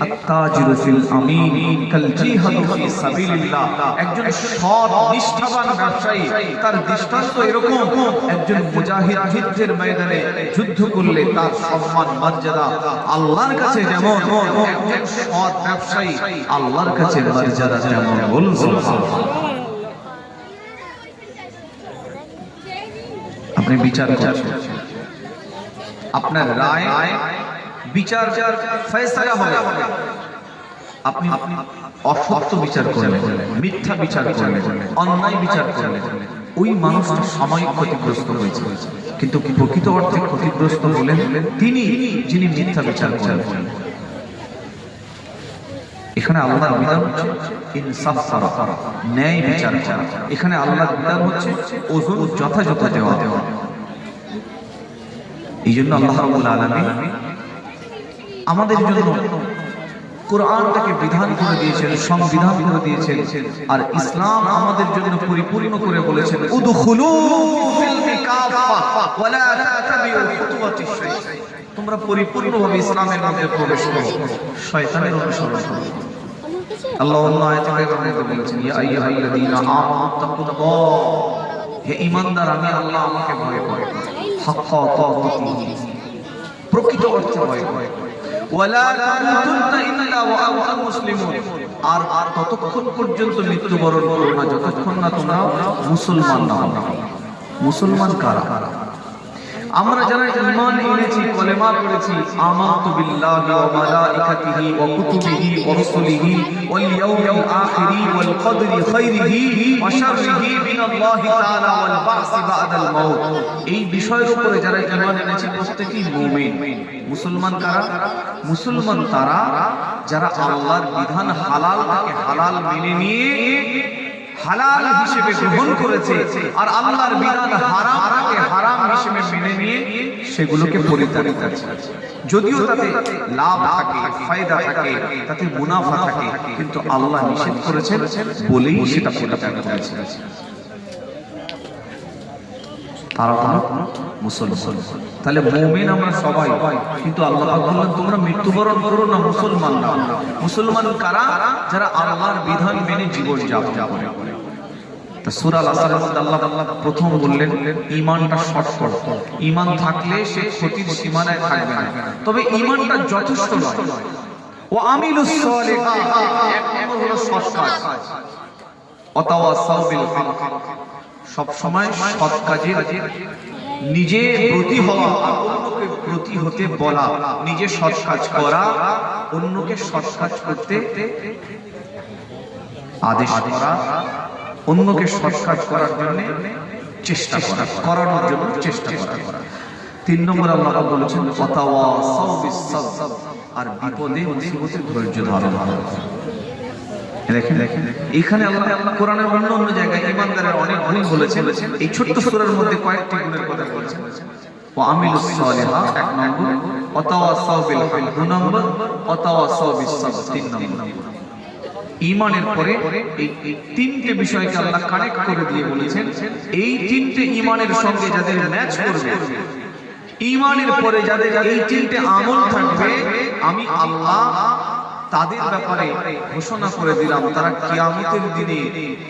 আত্তাজিরু ফিল আমিন কাল জিহাদু ফি সাবিলিল্লাহ। একজন সৎ নিষ্ঠাবান ব্যবসায়ী, তার দৃষ্টান্ত এরকম, একজন মুজাহিদ যুদ্ধের ময়দানে যুদ্ধ করলে তার সম্মান মর্যাদা আল্লাহর কাছে যেমন, একজন সৎ ব্যবসায়ী আল্লাহর কাছে মর্যাদা যেমন। বলুন সুবহানাল্লাহ। আপনি বিচার করছেন, আপনার রায়, বিচার, ফয়সালা হবে, আপনি অসত্য বিচার করলেন, মিথ্যা বিচার করলেন, অন্যায় বিচার করলেন, ওই মানুষটা সাময়িক ক্ষতিগ্রস্ত হয়েছে, কিন্তু প্রকৃত অর্থে ক্ষতিগ্রস্ত হলেন তিনি, যিনি মিথ্যা বিচার করলেন। এখানে আল্লাহর বিধান হচ্ছে ইনসাফ করা, ন্যায় বিচার করা। এখানে আল্লাহর বিধান হচ্ছে ওজন যথাযথ দেওয়া। এই জন্য আল্লাহ রাব্বুল আলামিন আমাদের জন্য কোরআনটাকে বিধান করে দিয়েছেন, সংবিধান করে দিয়েছেন, আর ইসলাম আমাদের জন্য পরিপূর্ণ করে বলেছেন, উদখুলু ফিল কাফা ওয়া লা তাতাবিউ খুতুওয়াতিশ শাইতান। তোমরা পরিপূর্ণভাবে ইসলামের মধ্যে প্রবেশ করো, শয়তানের অনুসরণ করো। আল্লাহ অন্য আয়াতে বলেছেন, ইয়া আইয়ুহাল্লাযীনা আমানু তাকুল্লাহ, হে ঈমানদার, আমি আল্লাহ, আমাকে ভয় করো, হাক্কা তাআতিহি, প্রকৃত অর্থে ভয় করো, ওয়ালা তামুতুন্না ইল্লা ওয়া আনতুম মুসলিমুন, আর ততক্ষণ পর্যন্ত মৃত্যুবরণ করো না যতক্ষণ না তোমরা মুসলমান না হও। মুসলমান কারা? আমরা যারা ঈমান এনেছি, কলেমা পড়েছি, আমানতু বিল্লাহি ওয়া মালাইকাতিহি ওয়া কুতুবিহি ওয়া রাসূলিহি ওয়াল ইয়াউমিল আখিরি ওয়াল কদরি খাইরিহি ওয়া শাররিহি মিনাল্লাহি তাআলা ওয়াল বা'সি বা'দাল মাউত। এই বিষয়ের উপরে যারা ঈমান এনেছে প্রত্যেকই মুমিন। মুসলমান কারা? মুসলমান তারা যারা আল্লাহর বিধান হালালটাকে হালাল মেনে নিয়ে হালাল হিসেবে গ্রহণ করেছে, আর আল্লাহর বিধান হারামকে হারাম হিসেবে মেনে নিয়ে সেগুলোকে পরিত্যাগ করেছে। যদিও তাতে লাভ থাকে, ফায়দা থাকে, তাতে মুনাফা থাকে, কিন্তু আল্লাহ নিষেধ করেছেন বলেই সেটা পরিত্যাগ করেছে। তারা মুসলমান। তাহলে মুমিন আমরা সবাই, কিন্তু আল্লাহ পাক বললেন তোমরা মৃত্যুবরণ করো না মুসলমান না। মুসলমান কারা? যারা আল্লাহর বিধান মেনে জীবন যাপন করে। সূরা আল-আসরের মধ্যে আল্লাহ প্রথম বললেন ঈমানটা শর্ত। ঈমান থাকলে সে ক্ষতির সীমানায় থাকবে না, তবে ঈমানটা যথেষ্ট নয়। ওয়া আমিলুস সালিহাত, এক নম্বর হলো সৎ কাজ। ওয়াতাওয়াসাউ বিল হক, সব সময় সৎ কাজে নিজে ব্রতী হওয়া, অন্যকে ব্রতী হতে বলা, নিজে সৎ কাজ করা, অন্যকে সৎ কাজ করতে আদেশ করা, অন্যকে সৎ কাজ করার জন্য চেষ্টা করা, করানোর জন্য চেষ্টা করা। 3 নম্বর আল্লাহ বলেছেন ওয়াতাওয়াসাউ বিস সাবর, আর বিপদে মুসিবতে ধৈর্য ধারণ করা। দেখেন এখানে আল্লাহ কোরআনের অন্য জায়গায় ঈমানদারের অনেক গুণ বলেছেন, এই ছোট্ট সূরার মধ্যে কয়েকটি গুণের কথা বলেছেন। ওয়া আমিলুস সালিহাত 1 নম্বর, ওয়া তাওয়াসাউ বিল হক 2 নম্বর, ওয়া তাওয়াসাউ বিস সাবর 3 নম্বর। ঈমানের পরে এই তিনটে বিষয়কে আল্লাহ কানেক্ট করে দিয়ে বলেছেন, এই তিনটে ঈমানের সঙ্গে যাদের ম্যাচ করবে, ঈমানের পরে যাদের এই তিনটে আমল থাকবে, আমি আল্লাহ তাদের ব্যাপারে ঘোষণা করে দিলাম তারা কিয়ামতের দিনে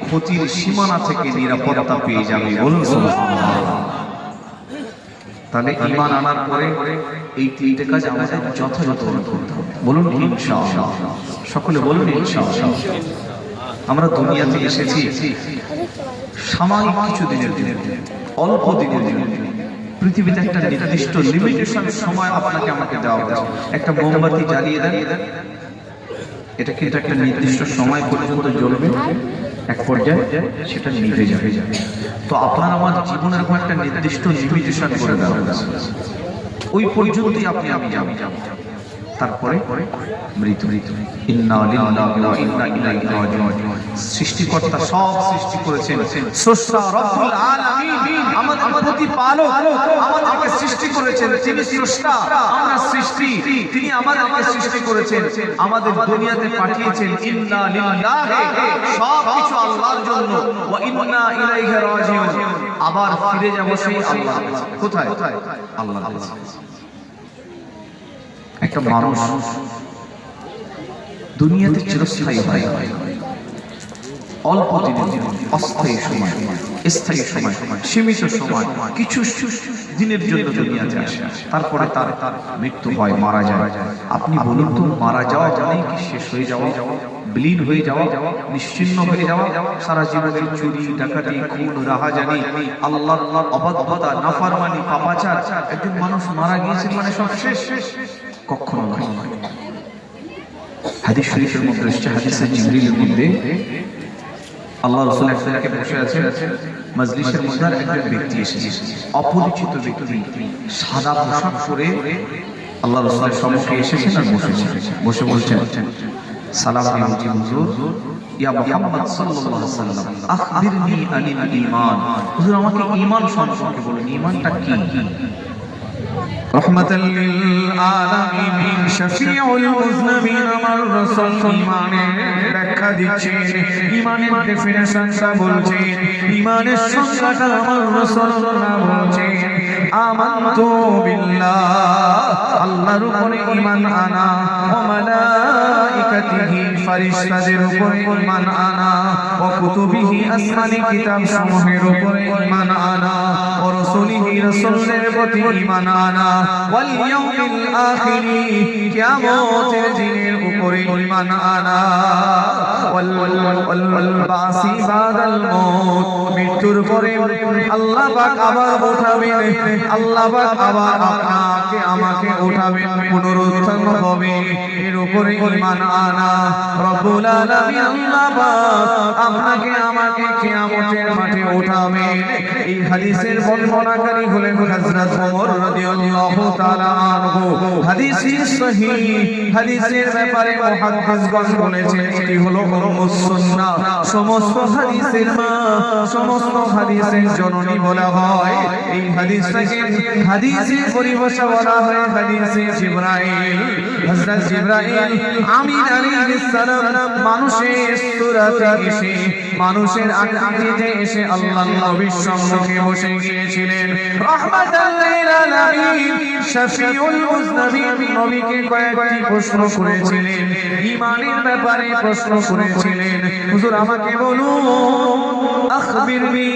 ক্ষতির সীমানা থেকে নিরাপত্তা পেয়ে যাবে। বলুন সুবহানাল্লাহ। তাহলে ঈমান আনার পরে এই তিনটে কাজ আমাদের যথাযথ করতে হবে। বলুন ইনশাআল্লাহ। সকলে বলুন ইনশাআল্লাহ। আমরা দুনিয়াতে এসেছি সাময়িক কিছু দিনের জন্য, অল্প দিনের জন্য। পৃথিবীতে একটা নির্দিষ্ট লিমিটেশন সময় আপনাকে আমাকে দেওয়া হয়েছে। একটা মোমবাতি জ্বালিয়ে দেন, এটা কিন্তু একটা নির্দিষ্ট সময় পর্যন্ত জ্বলবে, এক পর্যায়ে সেটা নিভে যাবে। তো আপনার আমার জীবনের উপর একটা নির্দিষ্ট লিমিটেশন করে দেওয়া হয়েছে, ওই পর্যন্তই আপনি আমি যাব, তারপরে মৃত্যু। ইন্না লিল্লাহি ওয়া ইন্না ইলাইহি রাজিউন। সৃষ্টিকর্তা সব সৃষ্টি করেছেন, স্রষ্টা রব্বুল আলামিন আমাদের প্রতিপালক, আমাদেরকে সৃষ্টি করেছেন, তিনি স্রষ্টা, আমরা সৃষ্টি, তিনি আমাদেরকে সৃষ্টি করেছেন, আমাদের দুনিয়াতে পাঠিয়েছেন। ইন্না লিল্লাহি, সব কিছু আল্লাহর জন্য, ওয়া ইন্না ইলাইহি রাজিউন, আবার ফিরে যাব সেই আল্লাহর কাছে। কোথায়? আল্লাহর কাছে। একটা মানুষ দুনিয়াতে চিরস্থায়ী হয়, অল্প দিনের জন্য, অস্থায়ী সময়, স্থায়ী সময়, সীমিত সময়, কিছু দিনের জন্য দুনিয়াতে আসে, তারপরে তার মৃত্যু হয়, মারা যায়। আপনি বলুন তো, মারা যাওয়া মানে কি শেষ হয়ে যাওয়া, বিলীন হয়ে যাওয়া, নিশ্চিহ্ন হয়ে যাওয়া, সারা জীবনের চুরি, ডাকাতি, খুন, রাহাজানি, আল্লাহর অবাধ্যতা, নাফরমানি, পাপাচার, একজন মানুষ মারা গিয়েছেন মানে সব শেষ? কখনো নয়। হাদিস শরীফের মধ্যে এসেছে, হাদিসে জিবরিলের মধ্যে আল্লাহ রাসূল একজনকে বসে আছে মজলিসের মধ্যে, একজন ব্যক্তি এসেছে, অপরিচিত ব্যক্তি, সাদা পোশাক পরে আল্লাহ রাসূলের সম্মুখে এসেছেন আর বসে বলছেন, সালাম আলাইকুম হুজুর, ইয়া মুহাম্মদ সাল্লাল্লাহু আলাইহি ওয়াসাল্লাম, আখবিরনি আনিল ঈমান। হুজুর আমাকে ঈমান সম্পর্কে বলুন, ঈমানটা কি? রহমাতাল লিল আলামিন শফিউল মুজনিবিন আমার রাসূল ঈমানের ব্যাখ্যা দিচ্ছেন, ঈমানের ডেফিনিশনটা বলছেন, ঈমানের সংজ্ঞাটা আমার রাসূলুল্লাহ বলছেন, আমানতু বিল্লাহ, আল্লাহর উপরে ঈমান আনা, ওয়া মালাইকাতিহি, ফেরেশতাদের উপরে ঈমান আনা, ওয়া কুতুবিহি, আসমানি কিতাব সমূহের উপরে ঈমান আনা, ওয়া রাসূলিহি, রাসূলের প্রতি ঈমান আনা, ওয়াল ইয়াউমিল আখির, কিয়ামতের দিনের উপরে ঈমান আনা, ওয়াল বাসি বাদাল মউত, মৃত্যুর পরে আল্লাহ পাক আবার উঠাবেন, আল্লাহ পাক আবার আপনাকে আমাকে উঠাবেন, পুনরুত্থান হবে, এর উপরে ঈমান আনা। রব্বুল আলামিন আল্লাহ পাক আপনাকে আমাকে কিয়ামতের মাঠে উঠাবেন। এই হাদিসের বর্ণনাকারী হলেন হযরত ওমর রাদিয়াল্লাহু তাআলা আনহু। হাদিসই সহিহ, হাদিসের ব্যাপারে মুহাদ্দিসগণ বলেছেন এটি হলো উম্মুস সুন্নাহ, সমস্ত হাদিসের মা, সমস্ত হাদিসের জননী বলা হয়। এই হাদিসটাকে হাদিসের পরিভাষা বলা হয় হাদিসে জিবরাইল। হযরত জিবরাইল আমিন আলাইহিস সালাম মানুষের সূরাতে এসে, মানুষের আকৃতিতে এসে আল্লাহর নবীর সম্মুখে বসে গিয়েছিলেন। রাহমাতাল লিল আলামিন শফিউল মুজনিবিন নবীকে কয়েকটি প্রশ্ন করেছিলেন, ঈমানের ব্যাপারে প্রশ্ন করেছিলেন, হুজুর আমাকে বলুন, আখবিরনি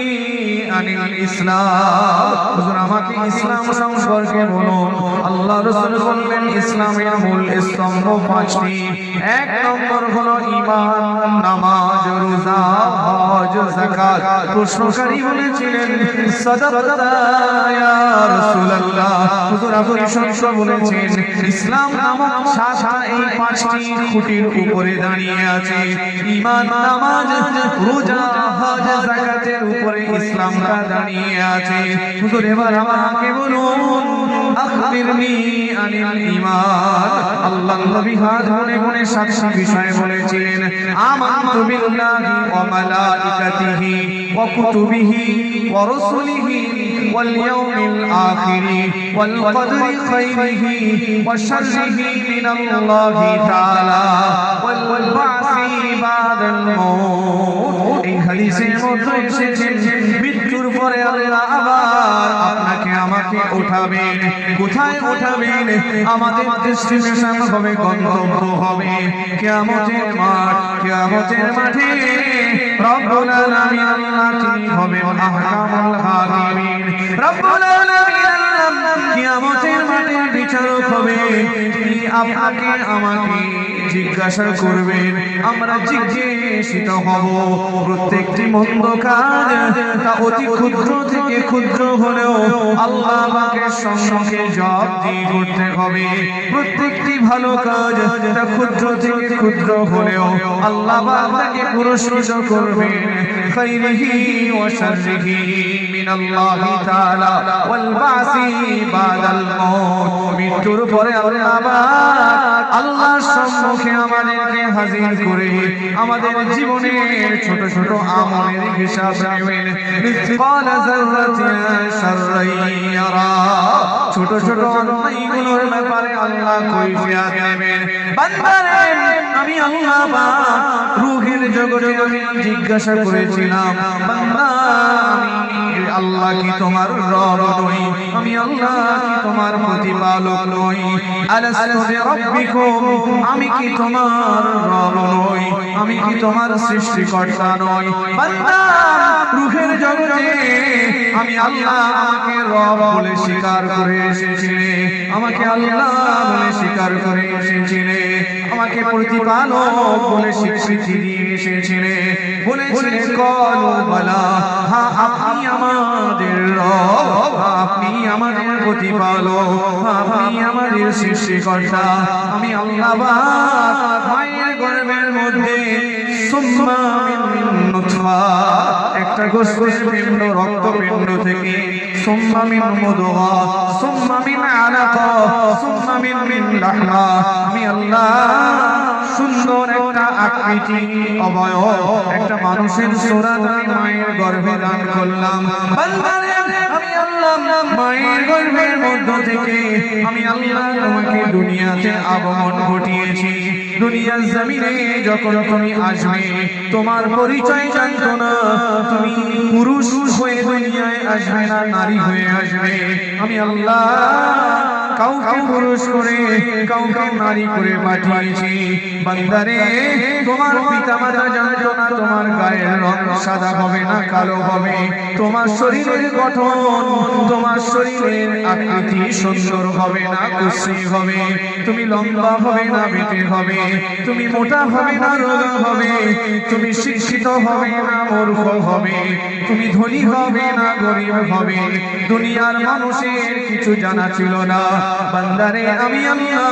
আনিল ইসলাম, হুজুর আমাকে ইসলাম সম্পর্কে বলুন। আল্লাহ রাসূল বললেন, ইসলামের মূল স্তম্ভ 5টি। 1 নম্বর হলো ঈমান, নামাজ, রোজা, হজ, যাকাত। প্রশ্নকারী বলেছিলেন, সাদাকাতা ইয়া রাসূলুল্লাহ, হুজুর আপনি সত্য বলেছেন, ইসলাম নামক শাখা এই 5টি খুঁটির উপরে দাঁড়িয়ে আছে। ঈমান, নামাজ, রোজা, হজ, যাকাতের উপরে ইসলামটা দাঁড়িয়ে আছে। হুজুর এবার আমাকে বলুন, আখবিরনি আনিল ঈমান। আল্লাহর নবী হাত গুনে গুনে 7টি বিষয় বলেছিলেন, আমানতু বিল্লাহি ওয়া মালাইকাতিহি আয়াতিহি ওয়া কুতুবিহি ওয়া রাসূলিহি ওয়াল ইয়াউমিল আখিরি ওয়াল কদরি খাইরিহি ওয়া শাররিহি মিনাল্লাহি তাআলা ওয়াল বা'সি বা'দাল মাউত। এই হাদিসের মধ্যে এসেছে মৃত্যুর পরে আল্লাহ আবার আপনাকে আমাকে উঠাবেন। কোথায় উঠাবেন? আমাদের ডেস্টিনেশন হবে, গন্তব্য হবে কিয়ামতের মাঠ। কিয়ামতের মাঠে রব্বুল আলামিন আল্লাহ তিনি হবেন আহকামুল হাকিমিন। রব্বুল আলামিন আল্লাহ কিয়ামতের মাঠে বিচারক হবে। তিনি আপনাকে আমাকে জিজ্ঞাসা করবেন, আমরা জিজ্ঞাসিত হব। প্রত্যেকটি মন্দ কাজ তা অতি ক্ষুদ্র থেকে ক্ষুদ্র হলেও আল্লাহ পাকের সম্মুখে জবাবদিহি করতে হবে। প্রত্যেকটি ভালো কাজ তা ক্ষুদ্র থেকে ক্ষুদ্র হলেও আল্লাহ পাকে পুরস্কৃত করবেন খাইরিহি ওয়া শাররিহি মিনাল্লাহি তাআলা ওয়াল বা'সি বা'দাল মাউত। মৃত্যুর পরে আল্লাহর সম্মুখে আমাদেরকে হাজির করে আমাদের জীবনের ছোট ছোট আমলের হিসাব নেবেন। মিসকাল যাররাতিন শাররাই ইয়ারা। ছোট ছোট অন্যায়গুলোর ব্যাপারে আল্লাহ কৈফিয়ত নেবেন। বান্দারে আমি আল্লাহ পাক রূহের জগতে আমি জিজ্ঞাসা করেছিলাম, বান্দা আমি আল্লাহ কি তোমার রব নই? আমি আল্লাহ কি তোমার প্রতিপালক নই? আলাস্তু বিরাব্বিকুম, আমি কি তোমার রব নই? আমি কি তোমার সৃষ্টিকর্তা নই? বান্দা রূহের জগতে আমি আল্লাহ আমাকে রব বলে স্বীকার করে এসেছিলে, আমাকে আল্লাহ বলে স্বীকার করে এসেছিলে, আমাকে প্রতিপালক বলে স্বীকৃতি দিয়ে এসেছিলে, বলেছিলে কলু বালা, হ্যাঁ আপনি আমাদের রব, আপনি আমাদের প্রতিপালক, আপনি আমাদের সৃষ্টিকর্তা। আমি আল্লাহ পাক মায়ের গর্ভের মধ্যে সুম্মা মিন নুতফা, একটা গোষ্ঠের পিণ্ড রক্তপিণ্ড থেকে, সুম্মা মিন মুদগা, সুম্মা মিন আলাকা, সুম্মা মিন লাহমা, আমি আল্লাহ সুন্দর একটা আকৃতি অবয়ব একটা মানুষের সূরত আমি মায়ের গর্ভে দান করলাম। বান্দারে আমি আল্লাহ মায়ের গর্ভের মধ্য থেকে আমি আল্লাহ তোমাকে দুনিয়াতে আগমন ঘটিয়েছি। দুনিয়ার জমিনে যখন তুমি আসবে তোমার পরিচয় জানতো না, তুমি পুরুষ হয়ে দুনিয়ায় আসবে না, নারী হয়ে আসবে। আমি আল্লাহ কাউকে পুরুষ করে কাউকে নারী করে পাঠিয়েছি। বান্দারে তোমার পিতামাতা জানতো না তোমার গায়ের রং সাদা হবে না কালো হবে, তোমার শরীরের গঠন তোমার শরীরের আকৃতি সুন্দর হবে না কুৎসি হবে, তুমি লম্বা হবে না বেটে হবে, তুমি মোটা হবে না রোগা হবে, তুমি শিক্ষিত হবে না মূর্খ হবে, তুমি ধনী হবে না গরিব হবে। দুনিয়ার মানুষের কিছু জানা ছিল না। বান্দারে আমি আল্লাহ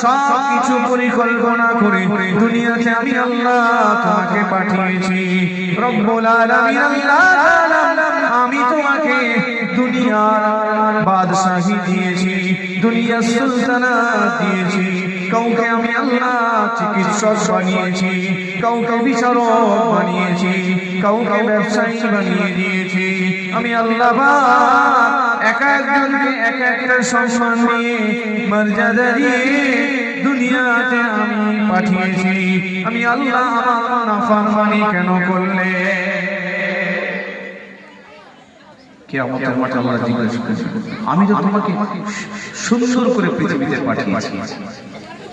সব কিছু পরিকল্পনা করে দুনিয়াতে আমি আল্লাহ তোমাকে পাঠিয়েছি। রব্বুল আলামিন আল্লাহ তাআলা আমি তোমাকে দুনিয়ার বাদশাহী দিয়েছি, দুনিয়ার সুলতানাত দিয়েছি। কাউকে আমি আল্লাহ চিকিৎসক বানিয়েছি, কাউকে বিচারক বানিয়েছি, কাউকে ব্যবসায়ী বানিয়ে দিয়েছি। আমি আল্লাহ পাক এক একজনকে এক একটা সম্মান দিয়ে মর্যাদা দিয়ে দুনিয়াতে আমি পাঠিয়েছি। আমি আল্লাহ আমার নাফরমানি কেন করলে? কিয়ামতের মাঠে আল্লাহ জিজ্ঞাসা করবেন, আমি তো তোমাকে সুন্দর করে পৃথিবীতে পাঠিয়েছি।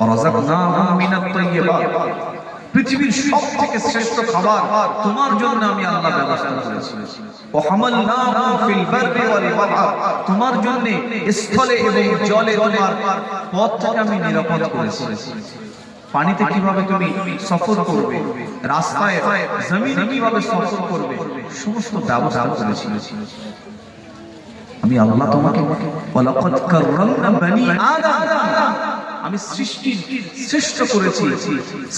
রাযাকনাহুম মিনাত তাইয়্যিবাত, পৃথিবীর সবথেকে শ্রেষ্ঠ খাবার তোমার জন্য আমি আল্লাহ ব্যবস্থা করেছি। ওয়া হামালনাহুম ফিল বাররি ওয়াল বাহর, তোমার জন্য স্থলে এবং জলে তোমার পথ থেকে আমি নিরাপদ করেছি। পানিতে কিভাবে তুমি সফর করবে, রাস্তায় জমিনে কিভাবে সফর করবে, সমস্ত ব্যবস্থা করেছি আমি আল্লাহ তোমাকে। ওয়ালাকাদ কাররামনা বনি আদম, আমি সৃষ্টির শ্রেষ্ঠ করেছি,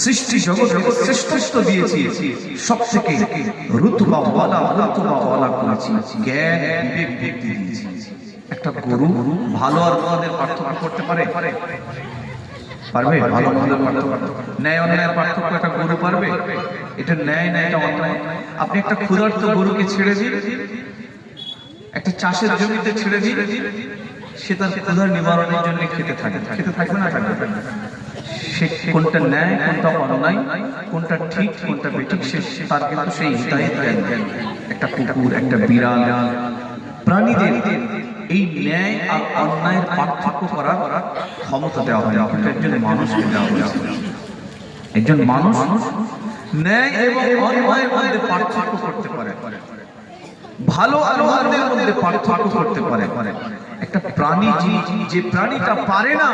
সৃষ্টি জগতে শ্রেষ্ঠত্ব দিয়েছি, সবথেকে রুতবা ওয়ালা করেছি, জ্ঞান বিবেক দিয়েছি। একটা গরু ভালো আর মন্দের পার্থক্য করতে পারে? পারবে? ভালো মন্দের পার্থক্য, ন্যায় অন্যায়ের পার্থক্য একটা গরু পারবে? এটা ন্যায় না এটা অন্যায়? আপনি একটা ক্ষুধার্ত গরুকে ছেড়ে দিন, একটা চাষের জমিতে ছেড়ে দিন, সে তার ক্ষুধার নিবারণের জন্য খেতে থাকবে না থাকবে? সে কোনটা ন্যায় কোনটা অন্যায়, কোনটা ঠিক কোনটা বেঠিক, তার কিন্তু সেই হিদায়াত দেন। একটা কুকুর, একটা বিড়াল, প্রাণীদের এই ন্যায় আর অন্যায়ের পার্থক্য করার ক্ষমতা দেওয়া হয় না, কিন্তু একজন মানুষকে দেওয়া হয়েছে। একজন মানুষ ন্যায় এবং অন্যায়ের মধ্যে পার্থক্য করতে পারে, ভালো আর মন্দের মধ্যে পার্থক্য করতে পারে। একটা প্রাণী, যে প্রাণীটা পারে না,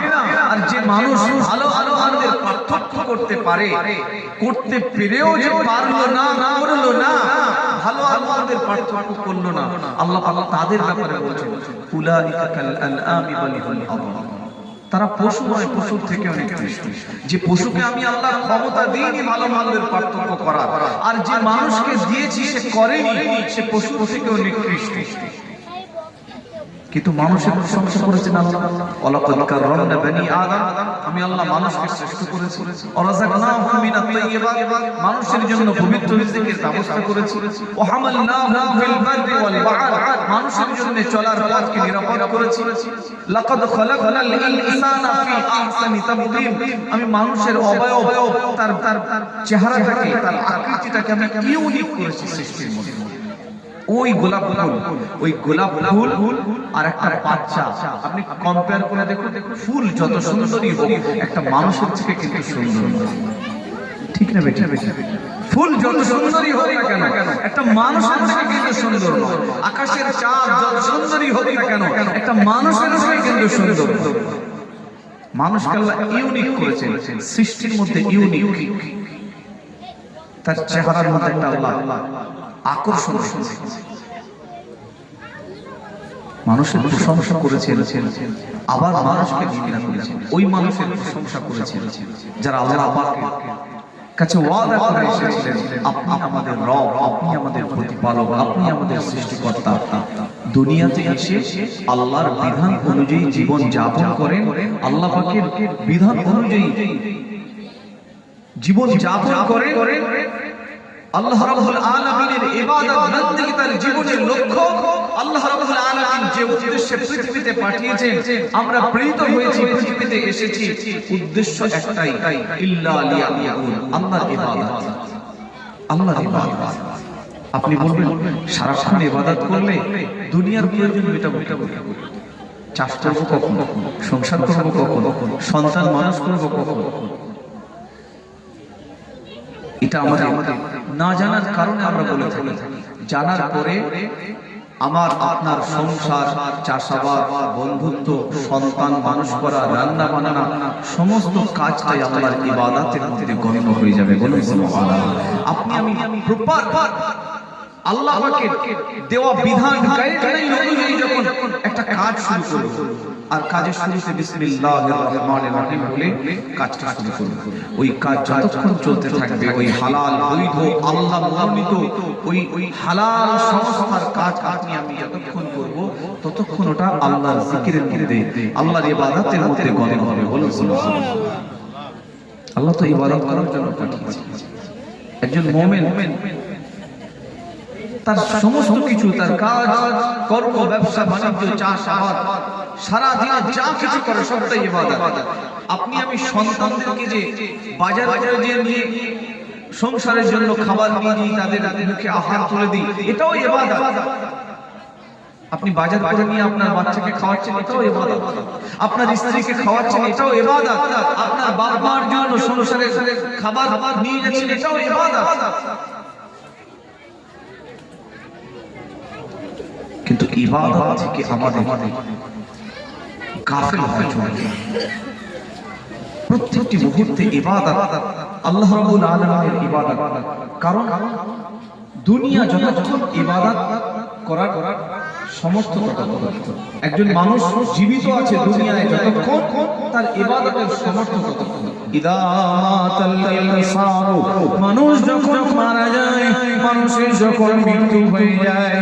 আর যে মানুষ ভালো আর মন্দের পার্থক্য করতে পারে, করতে পেরেও যে পারলো না, করলো না, ভালো আর মন্দের পার্থক্য করলো না, আল্লাহ পাক তাদের ব্যাপারে বলেছেন উলাইকা কাল আনআমি বাল হুম আদল। তারা পশু নয়, পশুর থেকে অনেক নিকৃষ্ট। যে পশুকে আমি আল্লাহ ক্ষমতা দিইনি ভালো মন্দের পার্থক্য করার, আর যে মানুষকে দিয়েছি সে করেনি, সে পশুর থেকেও নিকৃষ্ট। কিন্তু মানুষের প্রশংসা করেছেন আল্লাহ, ওয়ালাকাদ কাররামনা বনি আদম, আমি আল্লাহ মানুষকে শ্রেষ্ঠ করেছি, ওয়ারাযাকনাহুম মিনাত তাইয়্যিবাত, মানুষের জন্য পবিত্র রিজিকের ব্যবস্থা করেছি, ওয়া হামালনাহুম ফিল বাররি ওয়াল বাহর, মানুষের জন্য চলার পথকে নিরাপদ করেছি, লাকাদ খালাকনাল ইনসানা ফি আহসানি তাকওয়িম, আমি মানুষের অবয়ব, তার চেহারাটাকে, তার আকৃতিটাকে আমি ইউনিক করেছি সৃষ্টির মধ্যে। ওই গোলাপ ফুল আর একটা বাচ্চা আপনি কম্পেয়ার করে দেখুন, ফুল যত সুন্দরই হোক একটা মানুষের থেকে কিন্তু সুন্দর, ঠিক না বেটা? ফুল যত সুন্দরই হোক না কেন একটা মানুষের থেকে কিন্তু সুন্দর। আকাশের চাঁদ যত সুন্দরই হোক না কেন একটা মানুষের থেকে কিন্তু সুন্দর। মানুষকে আল্লাহ ইউনিক করেছেন, সৃষ্টির মধ্যে ইউনিক, তার চেহারার মধ্যে একটা আল্লাহ আকর্ষণ রেখেছে। মানুষের প্রশংসা করেছেন, আবার মানুষকে নিন্দা করেছেন। ওই মানুষের প্রশংসা করেছেন যারা আল্লাহ পাকের কাছে ওয়াদা করে এসেছিলেন, আপনি আমাদের রব, আপনি আমাদের প্রতিপালক, আপনি আমাদের সৃষ্টিকর্তা। দুনিয়াতে এসে আল্লাহর বিধান অনুযায়ী জীবন যাপন করেন, আল্লাহ পাকের বিধান অনুযায়ী জীবন যাপন করেন, আল্লাহ রাব্বুল আলামিনের ইবাদত বندگی তার জীবনের লক্ষ্য। আল্লাহ রাব্বুল আলামিন যে উদ্দেশ্যে পৃথিবীতে পাঠিয়েছেন, আমরা প্রেরিত হয়েছি, পৃথিবীতে এসেছি, উদ্দেশ্য একটাই, ইল্লা লিয়াবুদুন, আল্লাহর ইবাদত, আল্লাহর ইবাদত। আপনি বলবেন সারাক্ষণ ইবাদত করলে দুনিয়ার প্রয়োজন মেটাবো, চাষ করবো কখন, সংসার করবো কখন, সন্তান মানুষ করবো কখন? এটা আমাদের না জানার কারণে আমরা বলে থাকি। জানার পরে আমার আপনার সংসার, চাষাবাদ, বন্ধুত্ব, সন্তান মানুষ করা, রান্না বান্না, সমস্ত কাজটাই আল্লাহর ইবাদতের মধ্যে গণ্য হয়ে যাবে। বলুন সুবহানাল্লাহ। আপনি আমি প্রপার আল্লাহ পাকের দেওয়া বিধান গাইডলাইন অনুযায়ী যখন একটা কাজ শুরু করব, আর কাজের শুরুতে বিসমিল্লাহির রহমানির রহিম বলে কাজটা শুরু করব, ওই কাজ যতক্ষণ চলতে থাকবে, ওই হালাল বৈধ আল্লাহ মনোনীত ওই হালাল সংস্থার কাজ আপনি আমি যতক্ষণ করব, ততক্ষণ ওটা আল্লাহর জিকিরের মধ্যে, আল্লাহর ইবাদতের মধ্যে গণ্য হবে। বলুন সুবহানাল্লাহ। আল্লাহ তো ইবাদত করার জন্য পাঠিয়েছেন। একজন মুমিন তার সমস্ত কিছু, তার কাজ কর্ম, ব্যবসা বাণিজ্য, চাষাবাদ, সারা দিন যা কিছু করে সবটাই ইবাদত। আপনি আমি সন্তানদেরকে যে বাজারে নিয়ে সংসারের জন্য খাবার নিয়ে দিই, তাদের মুখে আহার তুলে দিই, এটাও ইবাদত। আপনি বাজার করে নিয়ে আপনার বাচ্চাকে খাওয়াচ্ছেন, এটাও ইবাদত। আপনার স্ত্রীকে খাওয়াচ্ছেন, এটাও ইবাদত। আপনার বাবা মার জন্য সংসারের খাবার নিয়ে যাচ্ছেন, এটাও ইবাদত। কিন্তু ইবাদত থেকে আমাদের গাফিল হয়ে চলে। প্রত্যেকটি মুহূর্তে ইবাদত, আল্লাহ রাব্বুল আলামিনের ইবাদত। কারণ দুনিয়া যতক্ষণ ইবাদত করার সমস্ত ততক্ষণ, একজন মানুষ জীবিত আছে দুনিয়ায় যতক্ষণ, তার ইবাদতের সমর্থ ততক্ষণ। ইদা মাতাল ইনসানু, মানুষ যখন মারা যায়, মানুষের যখন মৃত্যু হয়ে যায়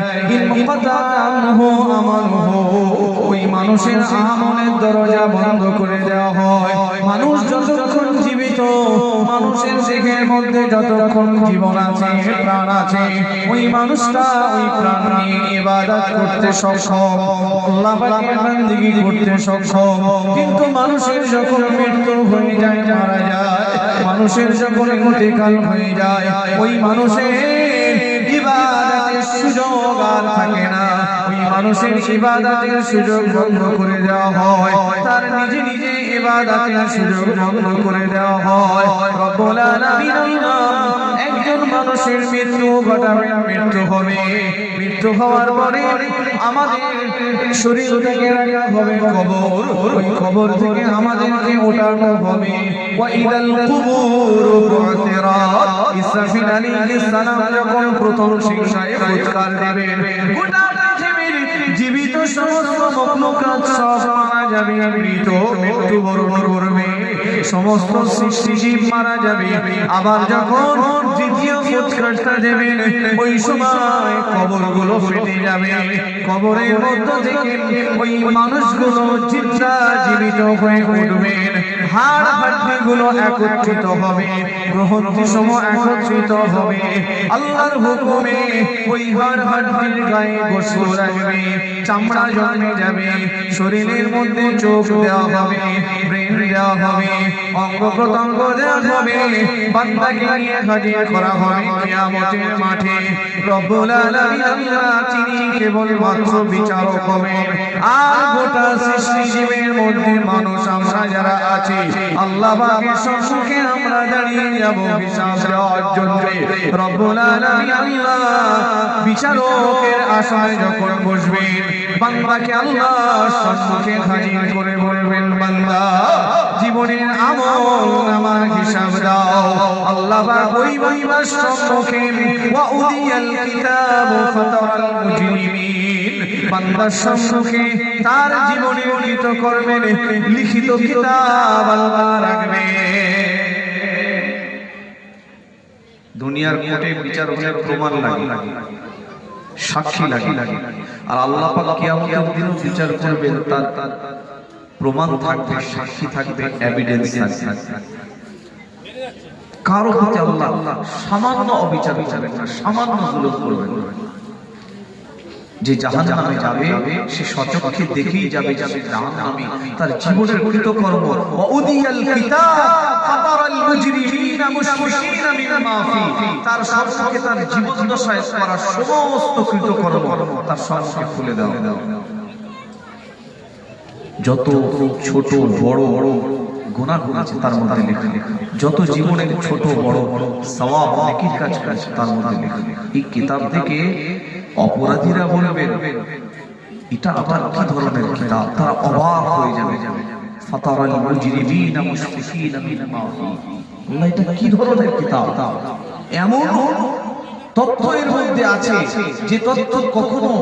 ওই মানুষের আমলের দরজা বন্ধ করে দেওয়া হয়। মানুষ যতক্ষণ জীবিত, মানুষের দেহের মধ্যে যতক্ষণ জীবন আছে, প্রাণ আছে, ওই মানুষটা ওই প্রাণ নিয়ে ইবাদত করতে সক্ষম, আল্লাহ পাকের বান্দেগি করতে সক্ষম। কিন্তু মানুষের যখন মৃত্যু হয়ে যায়, মারা যায়, মানুষের যখন ইন্তেকাল হয়ে যায়, ওই মানুষের ইবাদতের সুযোগ আর থাকে না। ওই মানুষের ইবাদতের সুযোগ বন্ধ করে দেওয়া হয়, তার নিজে নিজে ইবাদতের সুযোগ বন্ধ করে দেওয়া হয়। রব্বুল আলামিন একজন মানুষের মৃত্যু ঘটাবে, মৃত্যু হবে, মৃত্যু হওয়ার পরে আমাদের শরীর থেকে রাখা হবে কবর, ওই কবর থেকে আমাদেরকে ওঠানো হবে। ওয়া ইদাল কুবুরু বু'থিরাত, ইসরাফিল আলাইহিস সালাম যখন প্রথম শিক্ষায় ফুৎকার দেবেন, গোটা পৃথিবীর জীবিত সমস্ত মখলুকাত সব মারা যাবে, মৃত মৃত্যুবরণ করবে, সমস্ত সৃষ্টিজীব মারা যাবে। আবার যখন দ্বিতীয় ফুৎকারটা দেবেন, ওই সময় কবরগুলো ফেটে যাবে, কবরের মধ্য থেকে ওই মানুষগুলো জিন্দা জীবিত হয়ে উঠবে, হাড় হাড্ডিগুলো একত্রিত হবে, গ্রন্থি সমূহ একত্রিত হবে, আল্লাহর হুকুমে ওই হাড় হাড্ডির গায়ে গোশত লাগবে, চামড়া জমে যাবে, শরীরের মধ্যে চোখ দেওয়া হবে, ব্রেন দেওয়া হবে, অঙ্গ প্রত্যঙ্গ দেওয়া হবে, বান্দাকে নিয়ে হাজির করা হবে কিয়ামতের মাঠে। রব্বুল আলামিন আল্লাহ তিনি কেবল মাত্র বিচারক হবেন, আর গোটা সৃষ্টি জীবের মধ্যে মানুষ আমরা যারা আছি, আল্লাহ পাকের সম্মুখে আমরা দাঁড়িয়ে যাব হিসাব দেওয়ার জন্য। রব্বুল আলামিন আল্লাহ বিচারকের আশায় যখন বসবেন, বান্দাকে আল্লাহ সম্মুখে হাজির করে বলবেন, বান্দা জীবনের আমল নামার হিসাব দাও। আল্লাহ পাক ওই বান্দার সম্মুখে ওয়া উদিয়াল কিতাব ফাতারাল মুজরিমিন, বান্দার সম্মুখে তার জীবনের কৃতকর্মের লিখিত কিতাব আল্লাহ রাখবে। দুনিয়ার কোর্টে বিচার হলে প্রমাণ লাগে, সাক্ষী লাগে, আর আল্লাহ পাক কিয়ামতের দিন বিচার করবেন, তার প্রমাণ থাকবে, সাক্ষী থাকবে, এভিডেন্স থাকবে। কারো প্রতি আল্লাহ সামান্য অবিচার করবেন না, সামান্য জুলুম করবেন না। যে জাহান্নামে যাবে সে সচক্ষে দেখেই যাবে যে জাহান্নামী, তার জীবনের কৃতকর্ম। ওয়া উদিয়াল কিতাব ফাতারাল মুজরিমিনা মুশফিকিনা মিম্মা ফি, তার সম্মুখে তার জীবন দশায় করা সমস্ত কৃতকর্ম তার সম্মুখে খুলে দাও। যত ছোট বড় গুনাহ করেছে তার মধ্যে লেখা, যত জীবনের ছোট বড় সওয়াব নেকির কাজ করেছে তার মধ্যে লেখা। এই কিতাব থেকে অপরাধীরা বলবেন এটা আবার কি ধরনের কিতাব, তারা অবাক হয়ে যাবে। ফাতারাল মুজরিমিনা মুশফিকিনা মিম্মা ফি, আল্লাহ এটা কি ধরনের কিতাব? এমন তথ্য এর মধ্যে আছে যে তথ্য কখনো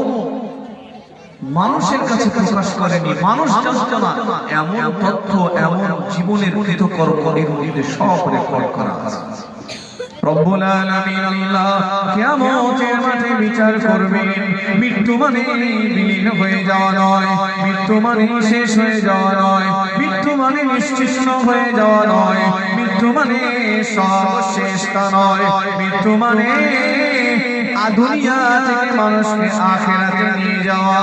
মানুষের কাছে প্রকাশ করেনি, মানুষ জানতো না। এমন তথ্য, এমন জীবনের কৃতকর্ম এর মধ্যে সব রেকর্ড করা আছে। রব্বুল আলামিন আল্লাহ কিয়ামতের মাঠে বিচার করবেন। মৃত্যু মানে বিলীন হয়ে যাওয়া নয়, মৃত্যু মানে শেষ হয়ে যাওয়া নয়, মৃত্যু মানে নিশ্চিহ্ন হয়ে যাওয়া নয়, মৃত্যু মানে সব শেষ তা নয়, মৃত্যু মানে দুনিয়া থেকে মানুষকে আখিরাতে নিয়ে যাওয়া।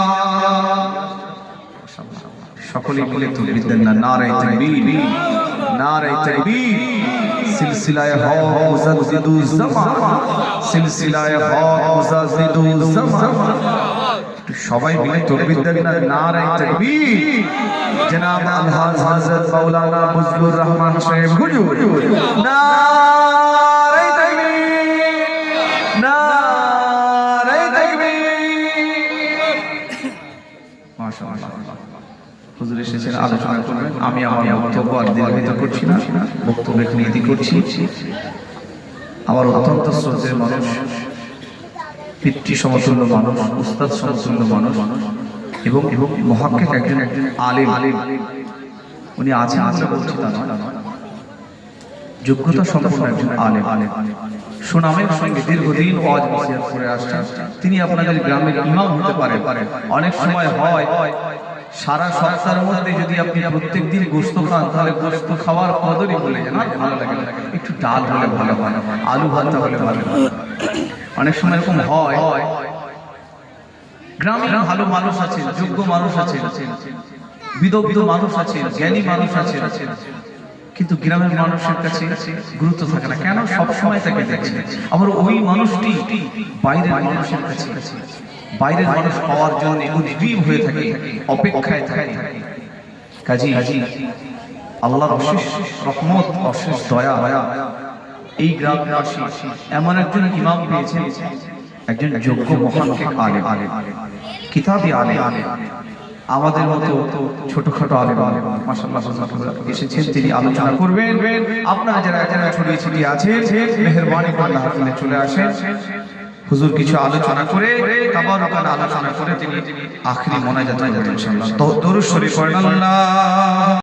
সকলে মিলে তাকবীর দেন না, নারে তাকবীর, নারে তাকবীর। সিলসিলায়ে হক মুজাদ্দিদুজ জামান, সিলসিলায়ে হক মুজাদ্দিদুজ জামান। সবাই মিলে তাকবীর দেন না, নারে তাকবীর। জনাব আলহাজ হযরত মাওলানা মুজিবুর রহমান সাহেব হুজুর, নারে তাকবীর, নারে তাকবীর। মাশাআল্লাহ। হুজুর এসেছেন, আলোচনা করবেন। আমি আমার বক্তব্য আর দীর্ঘায়িত করছি না, বক্তব্যের নীতি করছি। আমার অত্যন্ত শ্রদ্ধেয় মানুষ, পিতৃ সমতুল্য মানুষ, উস্তাদ সমতুল্য মানুষ এবং মুহাক্কিক একজন আলেম। উনি আছেন আমরা বলছি তা নয়, যোগ্যতা সম্পন্ন একজন আলেম। সুনামের সঙ্গে দীর্ঘদিন ওয়াজ নসিহত করে আসছেন, তিনি আপনাদের গ্রামের ইমাম হতে পারে। অনেক সময় হয় সারা সপ্তাহের মধ্যে যদি আপনি প্রত্যেক দিন গোশত খান, তাহলে গোশত খাওয়ার কদরই ভুলে যান, ভালো লাগে না, একটু ডাল হলে ভালো হয়, আলু ভাজা হলে ভালো হয়। অনেক সময় এরকম হয়, গ্রামে ভালো মানুষ আছে, যোগ্য মানুষ আছে, বিদগ্ধ মানুষ আছে, জ্ঞানী মানুষ আছে, কিন্তু গ্রামের মানুষের কাছে গুরুত্ব থাকে না। কেন? সব সময় তাকে দেখছে। আবার ওই মানুষটি বাইরের মানুষের কাছে, বাইরের মানুষ পাওয়ার জন্য উদ্গ্রীব হয়ে থাকে, অপেক্ষায় থাকে। কাজী আল্লাহর অশেষ রহমত, অশেষ দয়া, এই গ্রামবাসী এমন একজন ইমাম পেয়েছেন, একজন যোগ্য মহান আলেম, কিতাবি আলেম, আমাদের মতো ছোটখাটো আলেম মাশাআল্লাহ এসেছেন, তিনি আলোচনা করবেন। আপনারা যারা এখানে ছড়িয়ে ছিটিয়ে আছেন, মেহেরবানি করে হাফিলে চলে আসেন। হুজুর কিছু আলোচনা করে, তাবারুকান আলোচনা করে তিনি আখিরি মোনাজাত করবেন ইনশাআল্লাহ। দরুদ শরীফ পড়েন। আল্লাহ